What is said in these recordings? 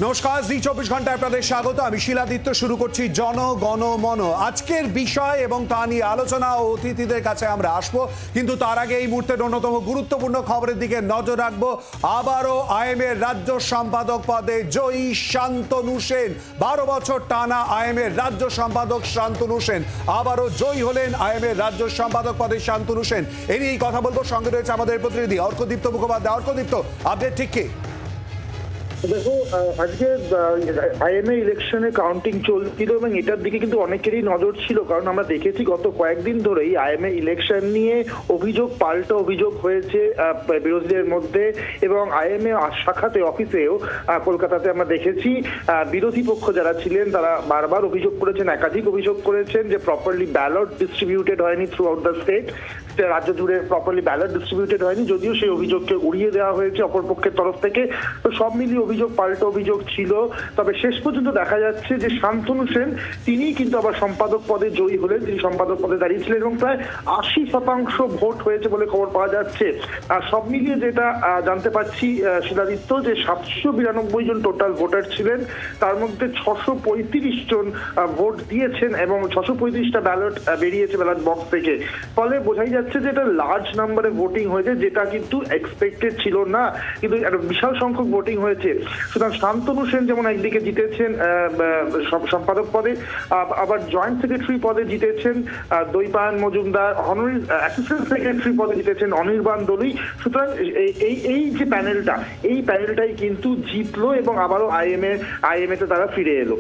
নমস্কার, জি 24 ঘন্টায় আপনাদের স্বাগত। আমি শিলাদিত্য। শুরু করছি জনগণমন। আজকের বিষয় এবং তা নিয়ে আলোচনা ও অতিথিদের কাছে আমরা আসবো, কিন্তু তার আগে এই মুহূর্তের অন্যতম গুরুত্বপূর্ণ খবরের দিকে নজর রাখবো। আবারও আইএমএর রাজ্য সম্পাদক পদে জয়ী শান্তনু সেন। 12 বছর টানা আইএমএর রাজ্য সম্পাদক শান্তনু সেন আবারও জয়ী হলেন আইএমএর রাজ্য সম্পাদক পদে শান্তনু সেন। এ নিয়েই কথা বলবো। সঙ্গে রয়েছে আমাদের প্রতিনিধি অর্কদীপ্ত মুখোপাধ্যায়। অর্কদীপ্ত, আপডেট ঠিক কি? দেখো, আজকে আইএমএ ইলেকশনে কাউন্টিং চলছিল এবং এটার দিকে কিন্তু অনেকেরই নজর ছিল, কারণ আমরা দেখেছি গত কয়েকদিন ধরেই আইএমএ ইলেকশন নিয়ে অভিযোগ পাল্টা অভিযোগ হয়েছে বিরোধীদের মধ্যে, এবং আইএমএ শাখাতে অফিসেও কলকাতাতে আমরা দেখেছি বিরোধী পক্ষ যারা ছিলেন তারা বারবার অভিযোগ করেছেন, একাধিক অভিযোগ করেছেন যে প্রপারলি ব্যালট ডিস্ট্রিবিউটেড হয়নি থ্রু আউট দ্য স্টেট, রাজ্য জুড়ে প্রপারলি ব্যালট ডিস্ট্রিবিউটেড হয়নি, যদিও সেই অভিযোগকে উড়িয়ে দেওয়া হয়েছে অপরপক্ষের তরফ থেকে। তো সব মিলিয়ে অভিযোগ পাল্টা অভিযোগ ছিল। তবে শেষ পর্যন্ত দেখা যাচ্ছে যে শান্তনু সেন তিনি কিন্তু আবার সম্পাদক পদে জয়ী হলেন। তিনি সম্পাদক পদে দাঁড়িয়েছিলেন এবং প্রায় 80% ভোট হয়েছে বলে খবর পাওয়া যাচ্ছে। আর সব মিলিয়ে যেটা জানতে পারছি শিলাদিত্য, যে 792 জন টোটাল ভোটার ছিলেন, তার মধ্যে 635 জন ভোট দিয়েছেন এবং 635টা ব্যালট বেরিয়েছে ব্যালট বক্স থেকে। ফলে বোঝাই যাচ্ছে যে এটা লার্জ নাম্বারে ভোটিং হয়েছে, যেটা কিন্তু এক্সপেক্টেড ছিল না, কিন্তু একটা বিশাল সংখ্যক ভোটিং হয়েছে। সুতরাং শান্তনু সেন যেমন একদিকে জিতেছেন সম্পাদক পদে, আবার জয়েন্ট সেক্রেটারি পদে জিতেছেন Dwaipayan Majumdar, honorary assistant secretary পদে জিতেছেন অনির্বাণ দলুই। সুতরাং এই যে প্যানেলটা, এই প্যানেলটাই কিন্তু জিতলো এবং আবারও আইএমএ তে তারা ফিরে এলো।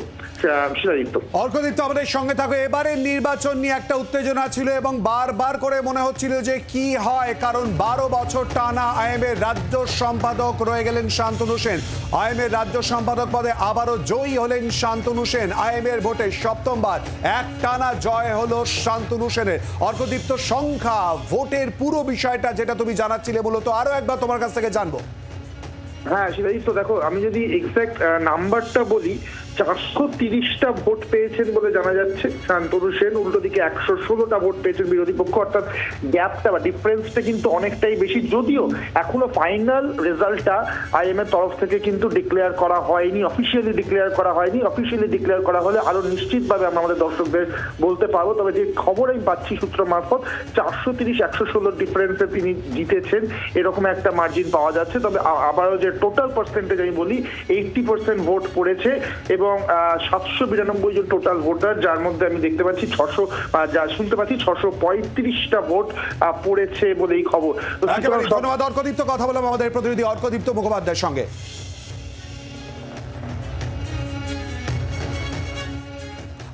অর্কদীপ্ত, আমাদের সঙ্গে থাকো। এবারে নির্বাচন নিয়ে একটা উত্তেজনা ছিল এবং বারবার করে মনে হচ্ছিল যে কি হয়, কারণ 12 বছর টানা আইএমএর রাজ্য সম্পাদক রয়ে গেলেন শান্তনু সেন। আইএমএর রাজ্য সম্পাদক পদে আবারও জয়ী হলেন শান্তনু সেন। আইএমএর ভোটে সপ্তমবার এক টানা জয় হলো শান্তনু সেনের। অর্কদীপ্ত, সংখ্যা, ভোটের পুরো বিষয়টা যেটা তুমি জানাচ্ছিলে মূলত আরো একবার তোমার কাছ থেকে জানবো। হ্যাঁ শিলাজিৎ, তো দেখো আমি যদি এক্সাক্ট নাম্বারটা বলি, 430টা ভোট পেয়েছেন বলে জানা যাচ্ছে শান্তনু সেন, উল্টো দিকে 116টা ভোট পেয়েছেন বিরোধী পক্ষ। অর্থাৎ গ্যাপটা বা ডিফারেন্সটা কিন্তু অনেকটাই বেশি, যদিও এখনো ফাইনাল রেজাল্টটা আইএমএর তরফ থেকে কিন্তু ডিক্লেয়ার করা হয়নি, অফিসিয়ালি ডিক্লেয়ার করা হয়নি। অফিসিয়ালি ডিক্লেয়ার করা হলে আরো নিশ্চিতভাবে আমরা আমাদের দর্শকদের বলতে পারবো। তবে যে খবর আমি পাচ্ছি সূত্র মারফত, 430-116 ডিফারেন্সে তিনি জিতেছেন, এরকম একটা মার্জিন পাওয়া যাচ্ছে। তবে আবারও যে টোটাল পার্সেন্টেজ আমি বলি, 80% ভোট পড়েছে এবং 792 জন টোটাল ভোটার, যার মধ্যে আমি দেখতে পাচ্ছি 635টা ভোট পড়েছে বলে এই খবর। ধন্যবাদ অর্কদীপ্ত। কথা বললাম আমাদের প্রতিনিধি অর্কদীপ্ত মুখোপাধ্যায়ের সঙ্গে।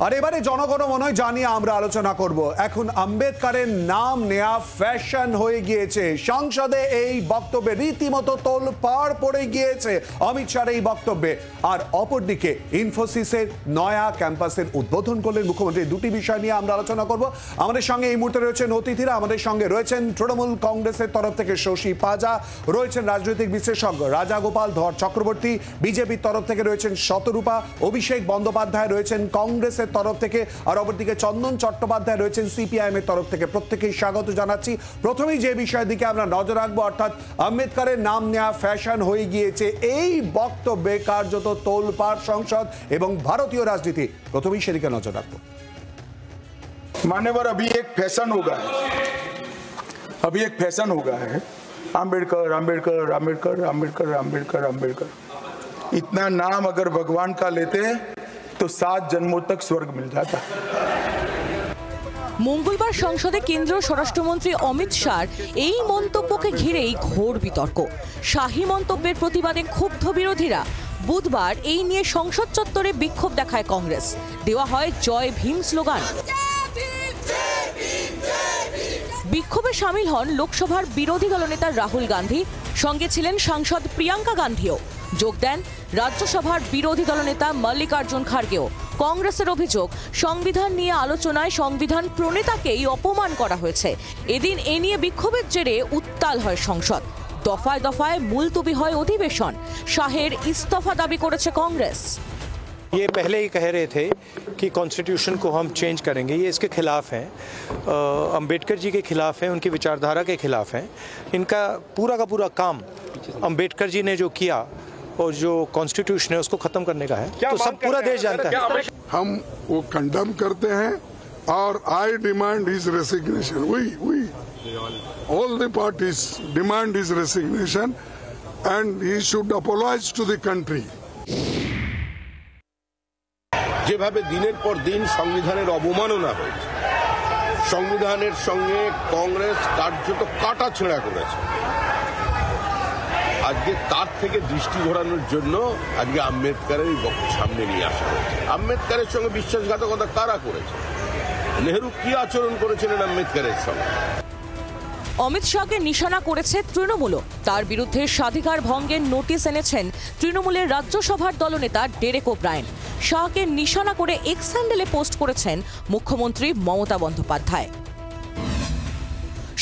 আর এবারে জনগণমন জানিয়ে আমরা আলোচনা করব। এখন আম্বেদকরের নাম নেয়া ফ্যাশন হয়ে গিয়েছে। সংসদে এই বক্তব্যে রীতিমতো তোলপাড় পড়ে গিয়েছে অমিত শাহর এই বক্তব্যে। আর অপরদিকে ইনফোসিসের নয়া ক্যাম্পাসের উদ্বোধন করলেন মুখ্যমন্ত্রী। দুটি বিষয় নিয়ে আমরা আলোচনা করব। আমাদের সঙ্গে এই মুহূর্তে রয়েছেন অতিথিরা। আমাদের সঙ্গে রয়েছেন তৃণমূল কংগ্রেসের তরফ থেকে শশী পাজা, রয়েছেন রাজনৈতিক বিশেষজ্ঞ রাজা গোপাল ধর চক্রবর্তী, বিজেপির তরফ থেকে রয়েছেন শতরূপা, অভিষেক বন্দ্যোপাধ্যায় রয়েছেন কংগ্রেসের তরফ থেকে, আর অপরদিকে চন্দন চট্টোপাধ্যায় রয়েছেন সিপিআইএম এর তরফ থেকে। প্রত্যেকেই স্বাগত জানাচ্ছি। প্রথমেই যে বিষয়ের দিকে আমরা নজর রাখবো, অর্থাৎ আম্বেদকরের নাম নেওয়া ফ্যাশন হয়ে গিয়েছে, এই বক্তব্যে কার্যত তোলপাড় সংসদ এবং ভারতীয় রাজনীতি। প্রথমেই সেদিকে নজর রাখবো। मान्यवर, अभी एक फैशन हो गया है, अभी एक फैशन हो गया है, आम्बेडकर आम्बेडकर आम्बेडकर आम्बेडकर आम्बेडकर आम्बेडकर। इतना नाम अगर भगवान का लेते हैं तो 7 जन्मों तक स्वर्ग मिल जाता। মঙ্গলবার সংসদে কেন্দ্রীয় স্বরাষ্ট্রমন্ত্রী অমিত শাহর এই মন্তব্যকে ঘিরেই ঘোর বিতর্ক। শাহী মন্তব্যের প্রতিবাদে ক্ষুব্ধ বিরোধীরা। বুধবার এই নিয়ে সংসদ চত্বরে বিক্ষোভ দেখায় কংগ্রেস। দেওয়া হয় জয় ভীম স্লোগান। বিক্ষোভে সামিল হন লোকসভার বিরোধী দলনেতা রাহুল গান্ধী, সঙ্গে ছিলেন সাংসদ প্রিয়াঙ্কা গান্ধীও। যোগ দেন রাজ্যসভার বিরোধী দলনেতা মল্লিকার্জুন খার্গেও। কংগ্রেসের অভিযোগ, সংবিধান নিয়ে আলোচনায় সংবিধান প্রণেতাকেই অপমান করা হয়েছে। এদিন এ নিয়ে বিক্ষোভের জেরে উত্তাল হয় সংসদ। দফায় দফায় মুলতবি হয় অধিবেশন। শাহের ইস্তফা দাবি করেছে কংগ্রেস। ये पहले ही कह रहे थे कि कॉन्स्टिट्यूशन को हम चेंज करेंगे, ये इसके खिलाफ हैं, अंबेडकर जी के खिलाफ हैं, उनकी विचारधारा के खिलाफ हैं। इनका पूरा का पूरा काम अंबेडकर जी ने जो किया और जो कॉन्स्टिट्यूशन है उसको ख़त्म करने का है, तो सब पूरा देश जानता है। हम वो कंडेम करते हैं और I demand his resignation. We all the parties demand his resignation and he should apologise to the country. যেভাবে দিনের পর দিন সংবিধানের অবমাননা হয়েছে, সংবিধানের সঙ্গে কংগ্রেস কার্যত কাটাছেঁড়া করেছে, আজকে তার থেকে দৃষ্টি ঘোরানোর জন্য আজকে আম্বেদকরের সামনে নিয়ে আসা হয়েছে। আম্বেদকরের সঙ্গে বিশ্বাসঘাতকতা কারা করেছে? নেহরু কি আচরণ করেছিলেন আম্বেদকরের সঙ্গে? অমিত শাহকে নিশানা করেছে তৃণমূলও। তার বিরুদ্ধে স্বাধিকার ভঙ্গের নোটিশ এনেছেন তৃণমূলের রাজ্যসভার দলনেতা ডেরেক ওব্রায়েন। শাহকে নিশানা করে এক্স হ্যান্ডেলে পোস্ট করেছেন মুখ্যমন্ত্রী মমতা বন্দ্যোপাধ্যায়।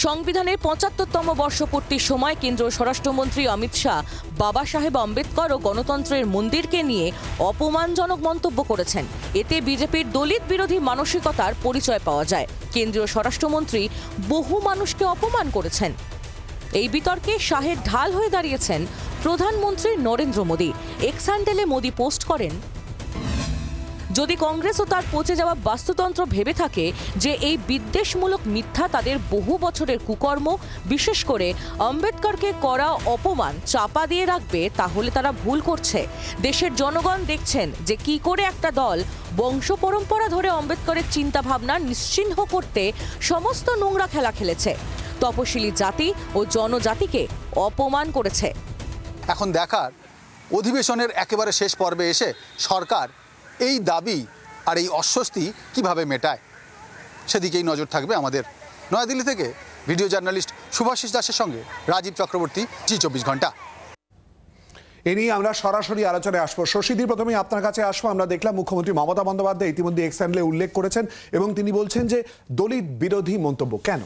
সংবিধানের ৭৫তম বর্ষপূর্তির সময় কেন্দ্রীয় স্বরাষ্ট্রমন্ত্রী অমিত শাহ বাবা সাহেব আম্বেদকর ও গণতন্ত্রের মন্দিরকে নিয়ে অপমানজনক মন্তব্য করেছেন। এতে বিজেপির দলিত বিরোধী মানসিকতার পরিচয় পাওয়া যায়। কেন্দ্রীয় স্বরাষ্ট্রমন্ত্রী বহু মানুষকে অপমান করেছেন। এই বিতর্কে শাহের ঢাল হয়ে দাঁড়িয়েছেন প্রধানমন্ত্রী নরেন্দ্র মোদী। এক্স হ্যান্ডেলে মোদী পোস্ট করেন, যদি কংগ্রেস ও তার পচে যাওয়া বাস্তুতন্ত্র ভেবে থাকে যে এই বিদ্বেষমূলক মিথ্যা তাদের বহু বছরের কুকর্ম, বিশেষ করে আম্বেদকরকে করা অপমান চাপা দিয়ে রাখবে, তাহলে তারা ভুল করছে। দেশের জনগণ দেখছেন যে কি করে একটা দল বংশ পরম্পরা ধরে আম্বেদকরের চিন্তাভাবনা নিশ্চিহ্ন করতে সমস্ত নোংরা খেলা খেলেছে, তপশিলি জাতি ও জনজাতিকে অপমান করেছে। এখন দেখার অধিবেশনের একেবারে শেষ পর্বে এসে সরকার এই দাবি আর এই অস্বস্তি কিভাবে মেটায়, সেদিকেই নজর থাকবে আমাদের। নয়াদিল্লি থেকে ভিডিও জার্নালিস্ট শুভাশিস দাসের সঙ্গে রাজীব চক্রবর্তী, জি24 ঘন্টা। এ নিয়ে আমরা সরাসরি আলোচনায় আসবো। শশীদি, প্রথমেই আপনার কাছে আসবো। আমরা দেখলাম মুখ্যমন্ত্রী মমতা বন্দ্যোপাধ্যায় ইতিমধ্যে এক্স হ্যান্ডেলে উল্লেখ করেছেন এবং তিনি বলছেন যে দলিত বিরোধী মন্তব্য। কেন?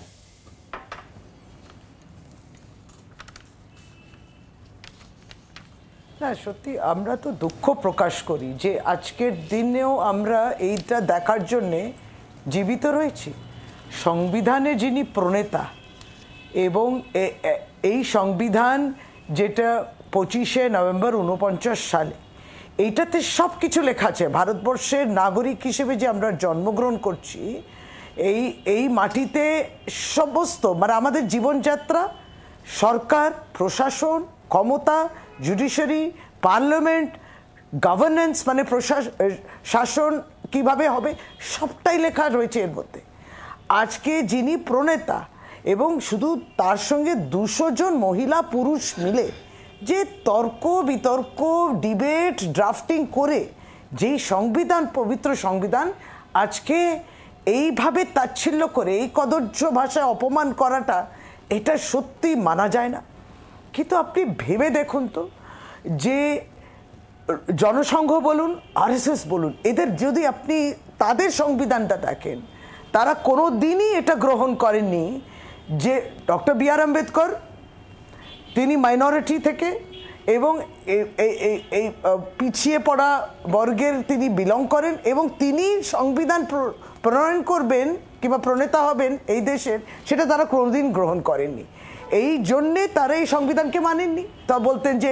না, সত্যি আমরা তো দুঃখ প্রকাশ করি যে আজকের দিনেও আমরা এইটা দেখার জন্যে জীবিত রয়েছি। সংবিধানে যিনি প্রণেতা এবং এই সংবিধান যেটা 25শে নভেম্বর 49 সালে, এইটাতে সব কিছু লেখা আছে। ভারতবর্ষের নাগরিক হিসেবে যে আমরা জন্মগ্রহণ করছি, এই মাটিতে সমস্ত মানে আমাদের জীবনযাত্রা, সরকার, প্রশাসন, ক্ষমতা, জুডিশিয়ারি, পার্লামেন্ট, গভর্নেন্স মানে শাসন কিভাবে হবে, সবটাই লেখা রয়েছে এর মধ্যে। আজকে যিনি প্রণেতা এবং শুধু তার সঙ্গে 200 জন মহিলা পুরুষ মিলে যে তর্ক বিতর্ক, ডিবেট, ড্রাফটিং করে যেই সংবিধান, পবিত্র সংবিধান, আজকে এইভাবে তাচ্ছিল্য করে এই কদর্য ভাষায় অপমান করাটা, এটা সত্যি মানা যায় না। কিন্তু আপনি ভেবে দেখুন তো, যে জনসংঘ বলুন, আরএসএস বলুন, এদের যদি আপনি তাদের সংবিধানটা দেখেন, তারা কোনো দিনই এটা গ্রহণ করেননি যে ডক্টর বি আর আম্বেদকর, তিনি মাইনরিটি থেকে এবং এই পিছিয়ে পড়া বর্গের তিনি বিলং করেন এবং তিনি সংবিধান প্রণয়ন করবেন কিংবা প্রণেতা হবেন এই দেশের, সেটা তারা কোনোদিন গ্রহণ করেননি। এই জন্যে তারা এই সংবিধানকে মানেননি। তা বলতেন যে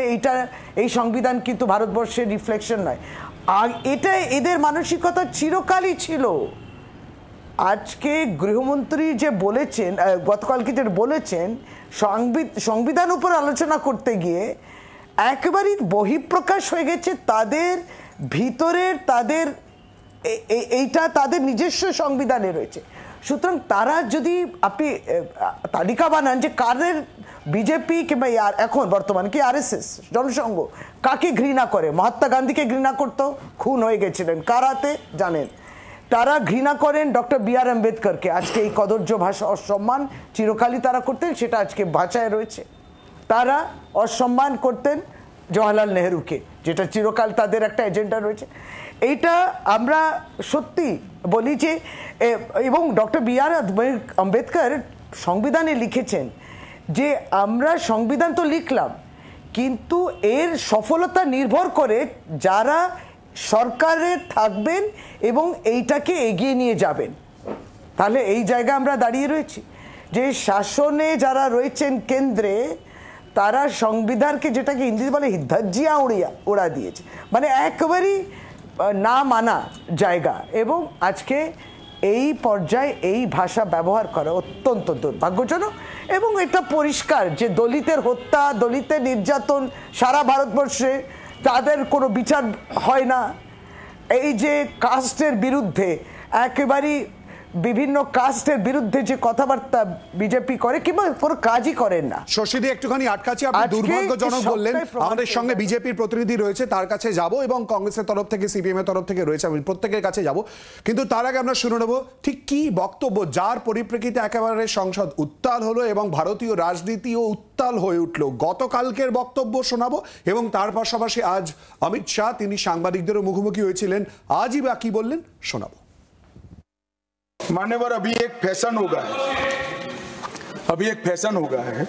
এই সংবিধান কিন্তু ভারতবর্ষের রিফ্লেকশন নয়। আর এটা এদের মানসিকতা চিরকালই ছিল। আজকে গৃহমন্ত্রী যে বলেছেন, গতকালকে যে বলেছেন, সংবিধান উপর আলোচনা করতে গিয়ে একেবারেই বহিঃপ্রকাশ হয়ে গেছে তাদের ভিতরের, তাদের এইটা তাদের নিজস্ব সংবিধানে রয়েছে। সুতরাং তারা যদি আপনি তালিকা বানান যে কাদের, বিজেপি কিংবা এখন বর্তমান কি আরএসএস, জনসংঘ কাকে ঘৃণা করে? মহাত্মা গান্ধীকে ঘৃণা করতো, খুন হয়ে গেছিলেন কার হাতে জানেন। তারা ঘৃণা করেন ডক্টর বি আর আম্বেদকরকে। আজকে এই কদর্য ভাষা অসম্মান চিরকালই তারা করতেন, সেটা আজকে ভাষায় রয়েছে। তারা অসম্মান করতেন জওয়াহরলাল নেহরুকে, যেটা চিরকাল তাদের একটা এজেন্ডা রয়েছে। এইটা আমরা সত্যি বলি যে, এবং ডক্টর বি আর আম্বেদকর সংবিধানে লিখেছেন যে আমরা সংবিধান তো লিখলাম, কিন্তু এর সফলতা নির্ভর করে যারা সরকারে থাকবেন এবং এইটাকে এগিয়ে নিয়ে যাবেন। তাহলে এই জায়গায় আমরা দাঁড়িয়ে রয়েছি যে শাসনে যারা রয়েছেন কেন্দ্রে, তারা সংবিধানকে, যেটাকে হিন্দিতে বলে ধজ্জিয়া উড়া দিয়েছে, মানে একেবারেই না মানা জায়গা। এবং আজকে এই পর্যায়ে এই ভাষা ব্যবহার করা অত্যন্ত দুর্ভাগ্যজনক। এবং এটা পরিষ্কার যে দলিতের হত্যা, দলিতের নির্যাতন সারা ভারতবর্ষে, তাদের কোনো বিচার হয় না। এই যে কাস্টের বিরুদ্ধে, একেবারেই বিভিন্ন কাস্টের বিরুদ্ধে যে কথাবার্তা বিজেপি করে কিংবা কোনো কাজই করেন না। শশীদি একটুখানি আটকাচ্ছি, আপনি দুর্ভাগ্যজনক বললেন। আমাদের সঙ্গে বিজেপির প্রতিনিধি রয়েছে, তার কাছে যাব, এবং কংগ্রেসের তরফ থেকে, সিপিএম এর তরফ থেকে রয়েছে, আমি প্রত্যেকের কাছে যাব। কিন্তু তার আগে আমরা শুনে নেব ঠিক কি বক্তব্য যার পরিপ্রেক্ষিতে একেবারে সংসদ উত্তাল হলো এবং ভারতীয় রাজনীতিও উত্তাল হয়ে উঠল। গতকালকের বক্তব্য শোনাবো এবং তার পাশাপাশি আজ অমিত শাহ তিনি সাংবাদিকদেরও মুখোমুখি হয়েছিলেন, আজই বা কি বললেন শোনাবো। मान्यवर, अभी एक फैशन हो गया है, अभी एक फैशन हो गया है,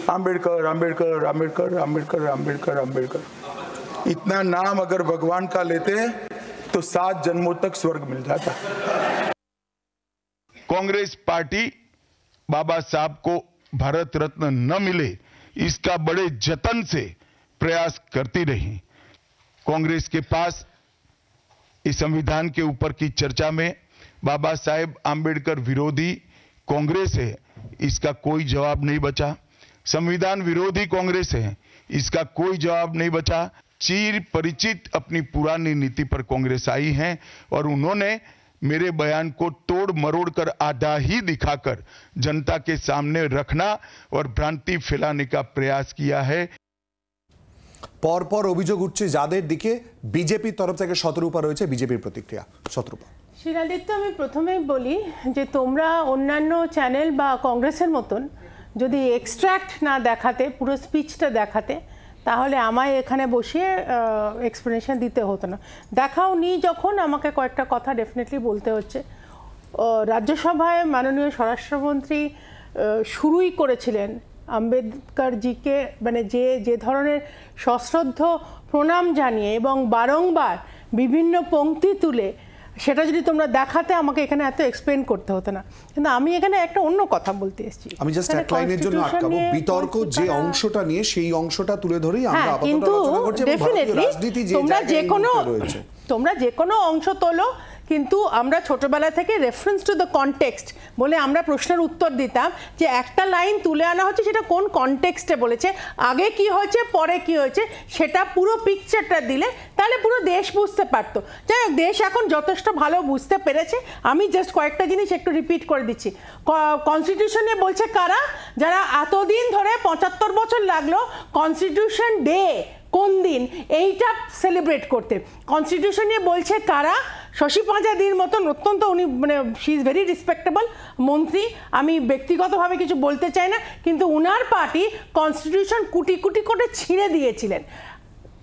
आम्बेडकर आम्बेडकर आम्बेडकर आम्बेडकर आम्बेडकर आम्बेडकर। इतना नाम अगर भगवान का लेते तो 7 जन्मों तक स्वर्ग मिल जाता। कांग्रेस पार्टी बाबा साहब को भारत रत्न न मिले इसका बड़े जतन से प्रयास करती रही। कांग्रेस के पास इस संविधान के ऊपर की चर्चा में बाबा साहेब आम्बेडकर विरोधी कांग्रेस है, इसका कोई जवाब नहीं बचा। संविधान विरोधी कांग्रेस है, इसका कोई जवाब नहीं बचा। चिर परिचित अपनी पुरानी नीति पर कांग्रेस आई है और उन्होंने मेरे बयान को तोड़ मरोड़ कर आधा ही दिखाकर जनता के सामने रखना और भ्रांति फैलाने का प्रयास किया है। পরপর অভিযোগ উঠছে যাদের দিকে, বিজেপির তরফ থেকে শতরূপা রয়েছে, বিজেপির প্রতিক্রিয়া। শতরূপা। শিলাদিত্য, আমি প্রথমেই বলি যে তোমরা অন্যান্য চ্যানেল বা কংগ্রেসের মতন যদি এক্সট্র্যাক্ট না দেখাতে, পুরো স্পিচটা দেখাতে, তাহলে আমায় এখানে বসিয়ে এক্সপ্লেনেশন দিতে হতো না। দেখাও নি যখন, আমাকে কয়েকটা কথা ডেফিনেটলি বলতে হচ্ছে। রাজ্যসভায় মাননীয় স্বরাষ্ট্রমন্ত্রী শুরুই করেছিলেন আম্বেদকরজিকে, মানে যে ধরনের সশ্রদ্ধ প্রণাম জানিয়ে এবং বারংবার বিভিন্ন পংক্তি তুলে, সেটা যদি তোমরা দেখাতে আমাকে এখানে এত এক্সপ্লেন করতে হতো না। কিন্তু আমি এখানে একটা অন্য কথা বলতে এসেছি। আমি জাস্ট এক লাইনের জন্য আটকাবো, বিতর্ক যে অংশটা নিয়ে সেই অংশটা তুলে ধরেই আমরা আপাতত কিন্তু আলোচনা করছি। ডেফিনেটলি তোমরা যে কোনো অংশ তোলো, কিন্তু আমরা ছোটবেলা থেকে রেফারেন্স টু দ্য কনটেক্সট বলে আমরা প্রশ্নের উত্তর দিতাম যে একটা লাইন তুলে আনা হচ্ছে, সেটা কোন কনটেক্সটে বলেছে, আগে কি হয়েছে পরে কি হয়েছে, সেটা পুরো পিকচারটা দিলে তাহলে পুরো দেশ বুঝতে পারতো। যাই হোক, দেশ এখন যথেষ্ট ভালো বুঝতে পেরেছে। আমি জাস্ট কয়েকটা জিনিস একটু রিপিট করে দিচ্ছি। কনস্টিটিউশনে বলছে কারা, যারা এতদিন ধরে 75 বছর লাগলো কনস্টিটিউশন ডে কোন দিন এইটা সেলিব্রেট করতে। কনস্টিটিউশন নিয়ে বলছে কারা, শশী পাঁজাদির মতন অত্যন্ত, উনি মানে শি ইজ ভেরি রেসপেক্টেবল মন্ত্রী, আমি ব্যক্তিগতভাবে কিছু বলতে চাই না, কিন্তু উনার পার্টি কনস্টিটিউশন কুটি কুটি করে ছিঁড়ে দিয়েছিলেন।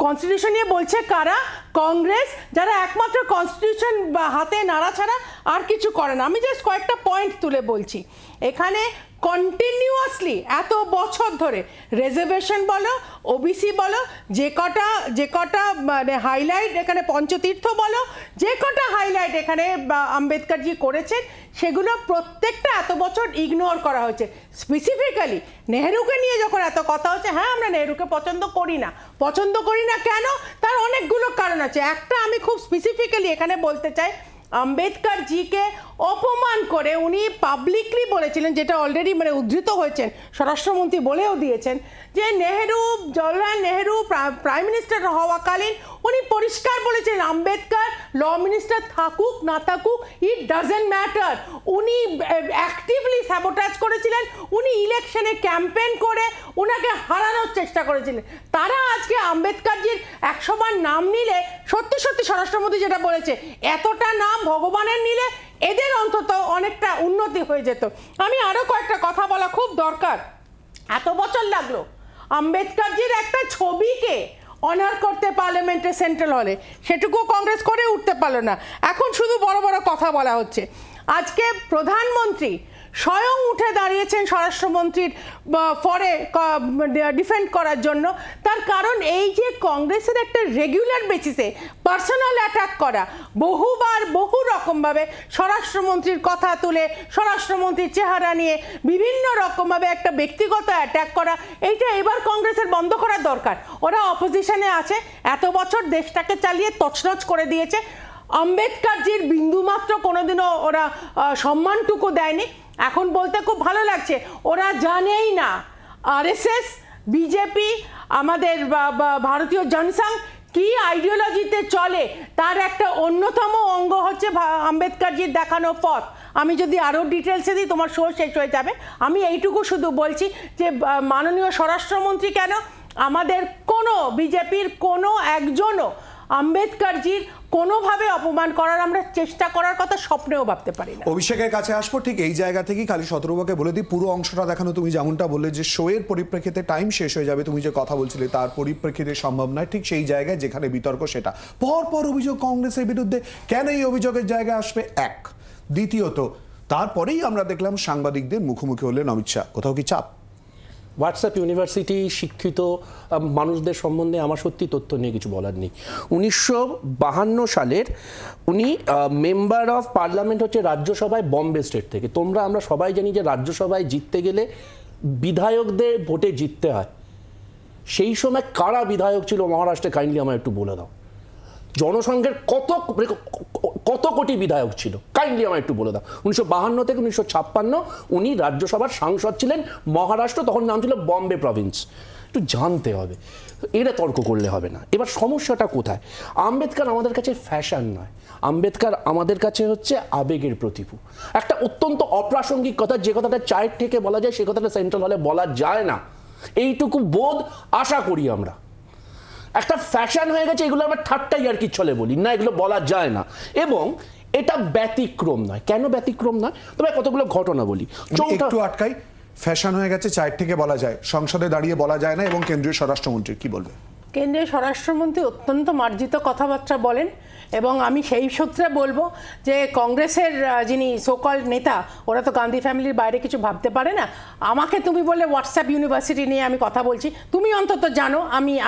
কনস্টিটিউশন নিয়ে বলছে কারা, কংগ্রেস, যারা একমাত্র কনস্টিটিউশন হাতে নাড়াছাড়া আর কিছু করে না। আমি জাস্ট কয়েকটা পয়েন্ট তুলে বলছি। এখানে কন্টিনিউয়াসলি এত বছর ধরে রিজার্ভেশন বলো, ওবিসি বলো, যে কটা মানে হাইলাইট এখানে পঞ্চতীর্থ বলো, যে কটা হাইলাইট এখানে আম্বেদকরজি করেছেন, সেগুলো প্রত্যেকটা এত বছর ইগনোর করা হয়েছে। স্পেসিফিক্যালি নেহেরুকে নিয়ে যখন এত কথা হচ্ছে, হ্যাঁ আমরা নেহেরুকে পছন্দ করি না কেন, তার অনেকগুলো কারণ আছে। একটা আমি খুব স্পেসিফিক্যালি এখানে বলতে চাই, আম্বেদকরজিকে অপমান করে উনি পাবলিকলি বলেছিলেন, যেটা অলরেডি মানে উদ্ধৃত হয়েছেন, স্বরাষ্ট্রমন্ত্রী বলেও দিয়েছেন, যে জওহরলাল নেহেরু প্রাইম মিনিস্টার হওয়াকালীন উনি পরিষ্কার বলেছেন আম্বেদকর ল মিনিস্টার থাকুক না থাকুক, ইট ডাজেন্ট ম্যাটার। উনি অ্যাক্টিভলি স্যাবোটাজ করেছিলেন, উনি ইলেকশনে ক্যাম্পেন করে ওনাকে হারানোর চেষ্টা করেছিলেন। তারা আজকে আম্বেদকরজির 100 বার নাম নিলে, সত্যি সত্যি স্বরাষ্ট্রমন্ত্রী যেটা বলেছে, এতটা নাম ভগবানের নিলে এদের অন্তত অনেকটা উন্নতি হয়ে যেত। আমি আরো কয়েকটা কথা বলা খুব দরকার। এত বছর লাগলো আম্বেদকরজির একটা ছবিকে অনার করতে পার্লামেন্টে, সেন্ট্রাল হলে, সেটুকু কংগ্রেস করে উঠতে পারলো না। এখন শুধু বড় বড় কথা বলা হচ্ছে। আজকে প্রধানমন্ত্রী স্বয়ং উঠে দাঁড়িয়েছেন স্বরাষ্ট্রমন্ত্রীর ফরে ডিফেন্ড করার জন্য। তার কারণ এই যে কংগ্রেসের একটা রেগুলার বেসিসে পার্সোনাল অ্যাটাক করা, বহুবার বহু রকমভাবে স্বরাষ্ট্রমন্ত্রীর কথা তুলে স্বরাষ্ট্রমন্ত্রীর চেহারা নিয়ে বিভিন্ন রকমভাবে একটা ব্যক্তিগত অ্যাটাক করা, এইটা এবার কংগ্রেসের বন্ধ করার দরকার। ওরা অপোজিশনে আছে, এত বছর দেশটাকে চালিয়ে তছনছ করে দিয়েছে, আম্বেদকরজির বিন্দুমাত্র কোনোদিনও ওরা সম্মানটুকু দেয়নি। এখন বলতে খুব ভালো লাগছে, ওরা জানেই না আরএসএস, বিজেপি, আমাদের ভারতীয় জনসংঘ কি আইডিওলজিতে চলে, তার একটা অন্যতম অঙ্গ হচ্ছে আম্বেদকরজির দেখানো পথ। আমি যদি আরও ডিটেলসে দিই তোমার শো শেষ হয়ে যাবে। আমি এইটুকু শুধু বলছি যে মাননীয় স্বরাষ্ট্রমন্ত্রী কেন, আমাদের কোনো বিজেপির কোনো একজনও আম্বেদকরজির কোনোভাবে অপমান করার আমরা চেষ্টা করার কথা স্বপ্নেও ভাবতে পারি না। অভিষেকের কাছে আসবো ঠিক এই জায়গা থেকেই। খালি শতরূপাকে বলে দিই, পুরো অংশটা দেখানো তুমি যেমনটা বললে যে শোয়ের পরিপ্রেক্ষিতে টাইম শেষ হয়ে যাবে, তুমি যে কথা বলছিলে তার পরিপ্রেক্ষিতে সম্ভব নয়, ঠিক সেই জায়গায় যেখানে বিতর্ক সেটা পর অভিযোগ কংগ্রেসের বিরুদ্ধে। কেন এই অভিযোগের জায়গায় আসবে? এক, দ্বিতীয়ত তারপরেই আমরা দেখলাম সাংবাদিকদের মুখোমুখি হলেন অমিত শাহ। কোথাও কি চাপ? হোয়াটসঅ্যাপ ইউনিভার্সিটি শিক্ষিত মানুষদের সম্বন্ধে আমার সত্যি তথ্য নিয়ে কিছু বলার নেই। 1952 সালের উনি মেম্বার অফ পার্লামেন্ট হচ্ছে রাজ্যসভায় বম্বে স্টেট থেকে। আমরা সবাই জানি যে রাজ্যসভায় জিততে গেলে বিধায়কদের ভোটে জিততে হয়। সেই সময় কারা বিধায়ক ছিল মহারাষ্ট্রে, কাইন্ডলি আমার একটু বলে দাও। জনসংখ্যার কত কোটি বিধায়ক ছিল, কাইন্ডলি আমার একটু বলে দাও। 1952 থেকে 1956 উনি রাজ্যসভার সাংসদ ছিলেন মহারাষ্ট্র, তখন নাম ছিল বম্বে প্রভিন্স। একটু জানতে হবে, এরা তর্ক করলে হবে না। এবার সমস্যাটা কোথায়? আম্বেদকর আমাদের কাছে ফ্যাশন নয়, আম্বেদকর আমাদের কাছে হচ্ছে আবেগের প্রতিভূ। একটা অত্যন্ত অপ্রাসঙ্গিক কথা, যে কথাটা চায়ের থেকে বলা যায় সে কথাটা সেন্ট্রাল হলে বলা যায় না, এইটুকু বোধ আশা করি আমরা। একটা ফ্যাশন হয়ে গেছে, এগুলো আমরা ঠাট্টাই আর কি চলে বলি না, এগুলো বলা যায় না। এবং এটা ব্যতিক্রম নয়। কেন ব্যতিক্রম নয়? তবে কতগুলো ঘটনা বলি। একটু আটকাই, ফ্যাশন হয়ে গেছে চায়ের থেকে বলা যায়, সংসদে দাঁড়িয়ে বলা যায় না, এবং কেন্দ্রীয় স্বরাষ্ট্রমন্ত্রী কি বলবে? কেন্দ্রীয় স্বরাষ্ট্রমন্ত্রী অত্যন্ত মার্জিত কথাবার্তা বলেন, এবং আমি সেই সূত্রে বলবো যে কংগ্রেসের যিনি সোকল নেতা, ওরা তো গান্ধী ফ্যামিলির বাইরে কিছু ভাবতে পারে না। আমাকে তুমি বলে হোয়াটসঅ্যাপ ইউনিভার্সিটি নিয়ে আমি কথা বলছি, তুমি অন্তত জানো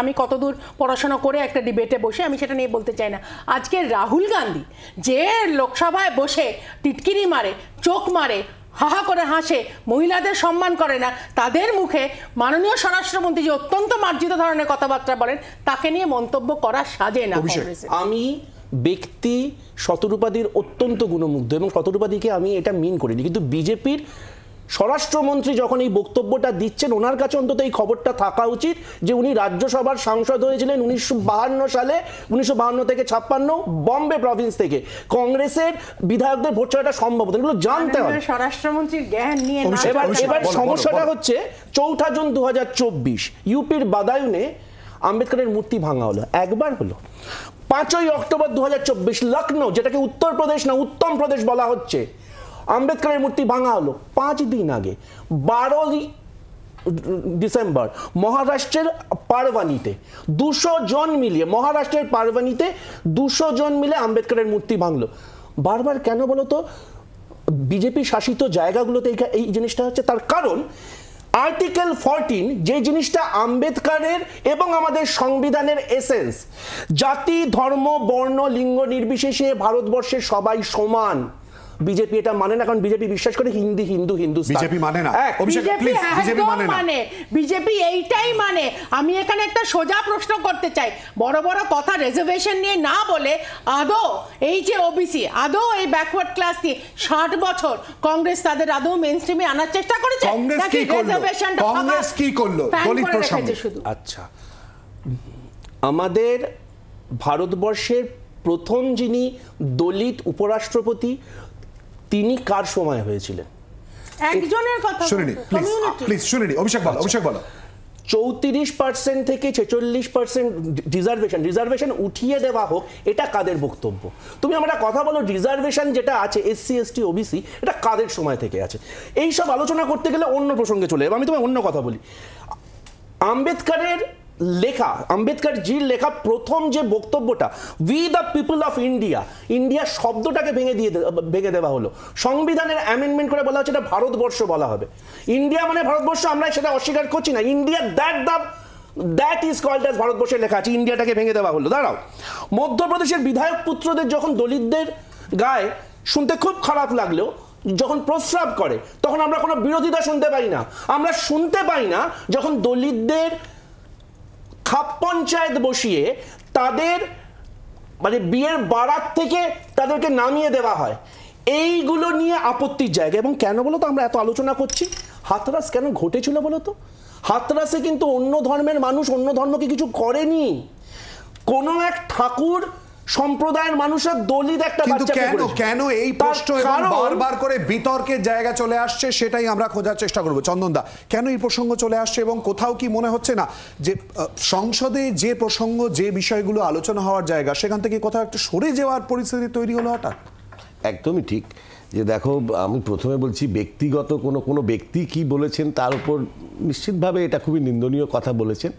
আমি কতদূর পড়াশোনা করে একটা ডিবেটে বসে, আমি সেটা নিয়ে বলতে চাই না। আজকে রাহুল গান্ধী যে লোকসভায় বসে টিটকিরি মারে, চোখ মারে, হাহা করে হাসে, মহিলাদের সম্মান করে না, তাদের মুখে মাননীয় স্বরাষ্ট্রমন্ত্রী যে অত্যন্ত মার্জিত ধরনের কথাবার্তা বলেন, তাকে নিয়ে মন্তব্য করা সাজে না। আমি ব্যক্তি শতরূপাদির অত্যন্ত গুণমুগ্ধ, এবং শতরূপাদিকে আমি এটা মিন করিনি, কিন্তু বিজেপির স্বরাষ্ট্রমন্ত্রী যখন এই বক্তব্যটা দিচ্ছেন, ওনার কাছে অন্তত এই খবরটা থাকা উচিত যে উনি রাজ্যসভার সাংসদ হয়েছিলেন 1952 সালে, 1952 থেকে 56 বম্বে প্রভিন্স থেকে। কংগ্রেসের বিধায়কদের ভোট ছাড়াটা সম্ভব, এগুলো জানতে হবে। স্বরাষ্ট্রমন্ত্রীর জ্ঞান নিয়ে এবার সমস্যাটা হচ্ছে 4 জুন 2024 ইউপির বাদায়ুনে আম্বেদকরের মূর্তি ভাঙা হলো, একবার হলো। 5 অক্টোবর 2024 লখনৌ, যেটাকে উত্তরপ্রদেশ না উত্তম প্রদেশ বলা হচ্ছে, আম্বেদকরের মূর্তি ভাঙা হলো। 5 দিন আগে 12 ডিসেম্বর মহারাষ্ট্রের পারবানিতে 200 জন মিলিয়ে, মহারাষ্ট্রের পারবানিতে 200 জন মিলে আম্বেদকরের মূর্তি ভাঙলো। বারবার কেন বলো তো? বিজেপি শাসিত জায়গাগুলোতে এই জিনিসটা হচ্ছে। তার কারণ আর্টিকেল 14, যে জিনিসটা আম্বেদকরের এবং আমাদের সংবিধানের এসেন্স, জাতি, ধর্ম, বর্ণ, লিঙ্গ নির্বিশেষে ভারতবর্ষের সবাই সমান। বিজেপি এটা মানে না, কারণ বিজেপি বিশ্বাস করে হিন্দি হিন্দু হিন্দুস্তান। বিজেপি মানে না, বিজেপি মানে না, বিজেপি এইটাই মানে। আমি এখানে একটা সোজা প্রশ্ন করতে চাই, বড় বড় কথা রিজার্ভেশন নিয়ে না বলে, আদৌ এই যে ওবিসি, আদৌ এই ব্যাকওয়ার্ড ক্লাস নিয়ে 60 বছর কংগ্রেস তাদের আদৌ মেইন স্ট্রিমে আনার চেষ্টা করেছে? কংগ্রেস কি করলো? আচ্ছা, আমাদের ভারতবর্ষের প্রথম যিনি দলিত উপরাষ্ট্রপতি, তিনি কার সময় হয়েছিলেন? একজনের কথা শুনিনি, প্লিজ শুনিনি। অভিষেক বলো। 34% থেকে 46% রিজার্ভেশন উঠিয়ে দেওয়া হোক, এটা কাদের বক্তব্য? তুমি আমরা কথা বলো, রিজার্ভেশন যেটা আছে SC ST OBC, এটা কাদের সময় থেকে আছে? এই সব আলোচনা করতে গেলে অন্য প্রসঙ্গে চলে যাবে। আমি তোমায় অন্য কথা বলি। আম্বেদকরের লেখা, আম্বেদকর জির লেখা প্রথম যে বক্তব্যটা, we the people of India, India শব্দটাকে ভেঙে দেওয়া হলো। সংবিধানের অ্যামেন্ডমেন্ট করে বলা হচ্ছে এটা ভারতবর্ষ বলা হবে। ইন্ডিয়া মানে ভারতবর্ষ, আমরা সেটা অস্বীকার করছি না। India that is called as ভারতবর্ষে লেখা আছে, ইন্ডিয়াটাকে ভেঙে দেওয়া হলো। দাঁড়াও, মধ্যপ্রদেশের বিধায়ক পুত্রদের যখন দলিতদের গায়ে, শুনতে খুব খারাপ লাগলেও, যখন প্রস্রাব করে তখন আমরা কোনো বিরোধিতা শুনতে পাই না। আমরা শুনতে পাই না যখন দলিতদের খাপ পঞ্চায়েত বসিয়ে তাদের মানে বিয়ের বারাত থেকে তাদেরকে নামিয়ে দেওয়া হয়। এইগুলো নিয়ে আপত্তির জায়গা। এবং কেন বলো তো আমরা এত আলোচনা করছি? হাতরাস কেন ঘটেছিল বলো তো? হাতরাসে কিন্তু অন্য ধর্মের মানুষ অন্য ধর্মকে কিছু করেনি। কোনো এক ঠাকুর সম্প্রদায়ের মানুষের দলিত একটা বাচ্চাকে করেছে। কেন এই প্রশ্ন বারবার করে বিতর্কের জায়গা চলে আসছে, সেটাই আমরা খোঁজার চেষ্টা করব। চন্দনদা, কেন এই প্রসঙ্গ চলে আসছে এবং কোথাও কি মনে হচ্ছে না যে সংসদে যে প্রসঙ্গ, যে বিষয়গুলো আলোচনা হওয়ার জায়গা, সেখান থেকে কোথাও একটু সরে যাওয়ার পরিস্থিতি তৈরি হলো হঠাৎ? একদমই ঠিক। যে দেখো, আমি প্রথমে বলছি ব্যক্তিগত কোনো ব্যক্তি কি বলেছেন তার উপর নিশ্চিতভাবে এটা খুবই নিন্দনীয় কথা বলেছেন,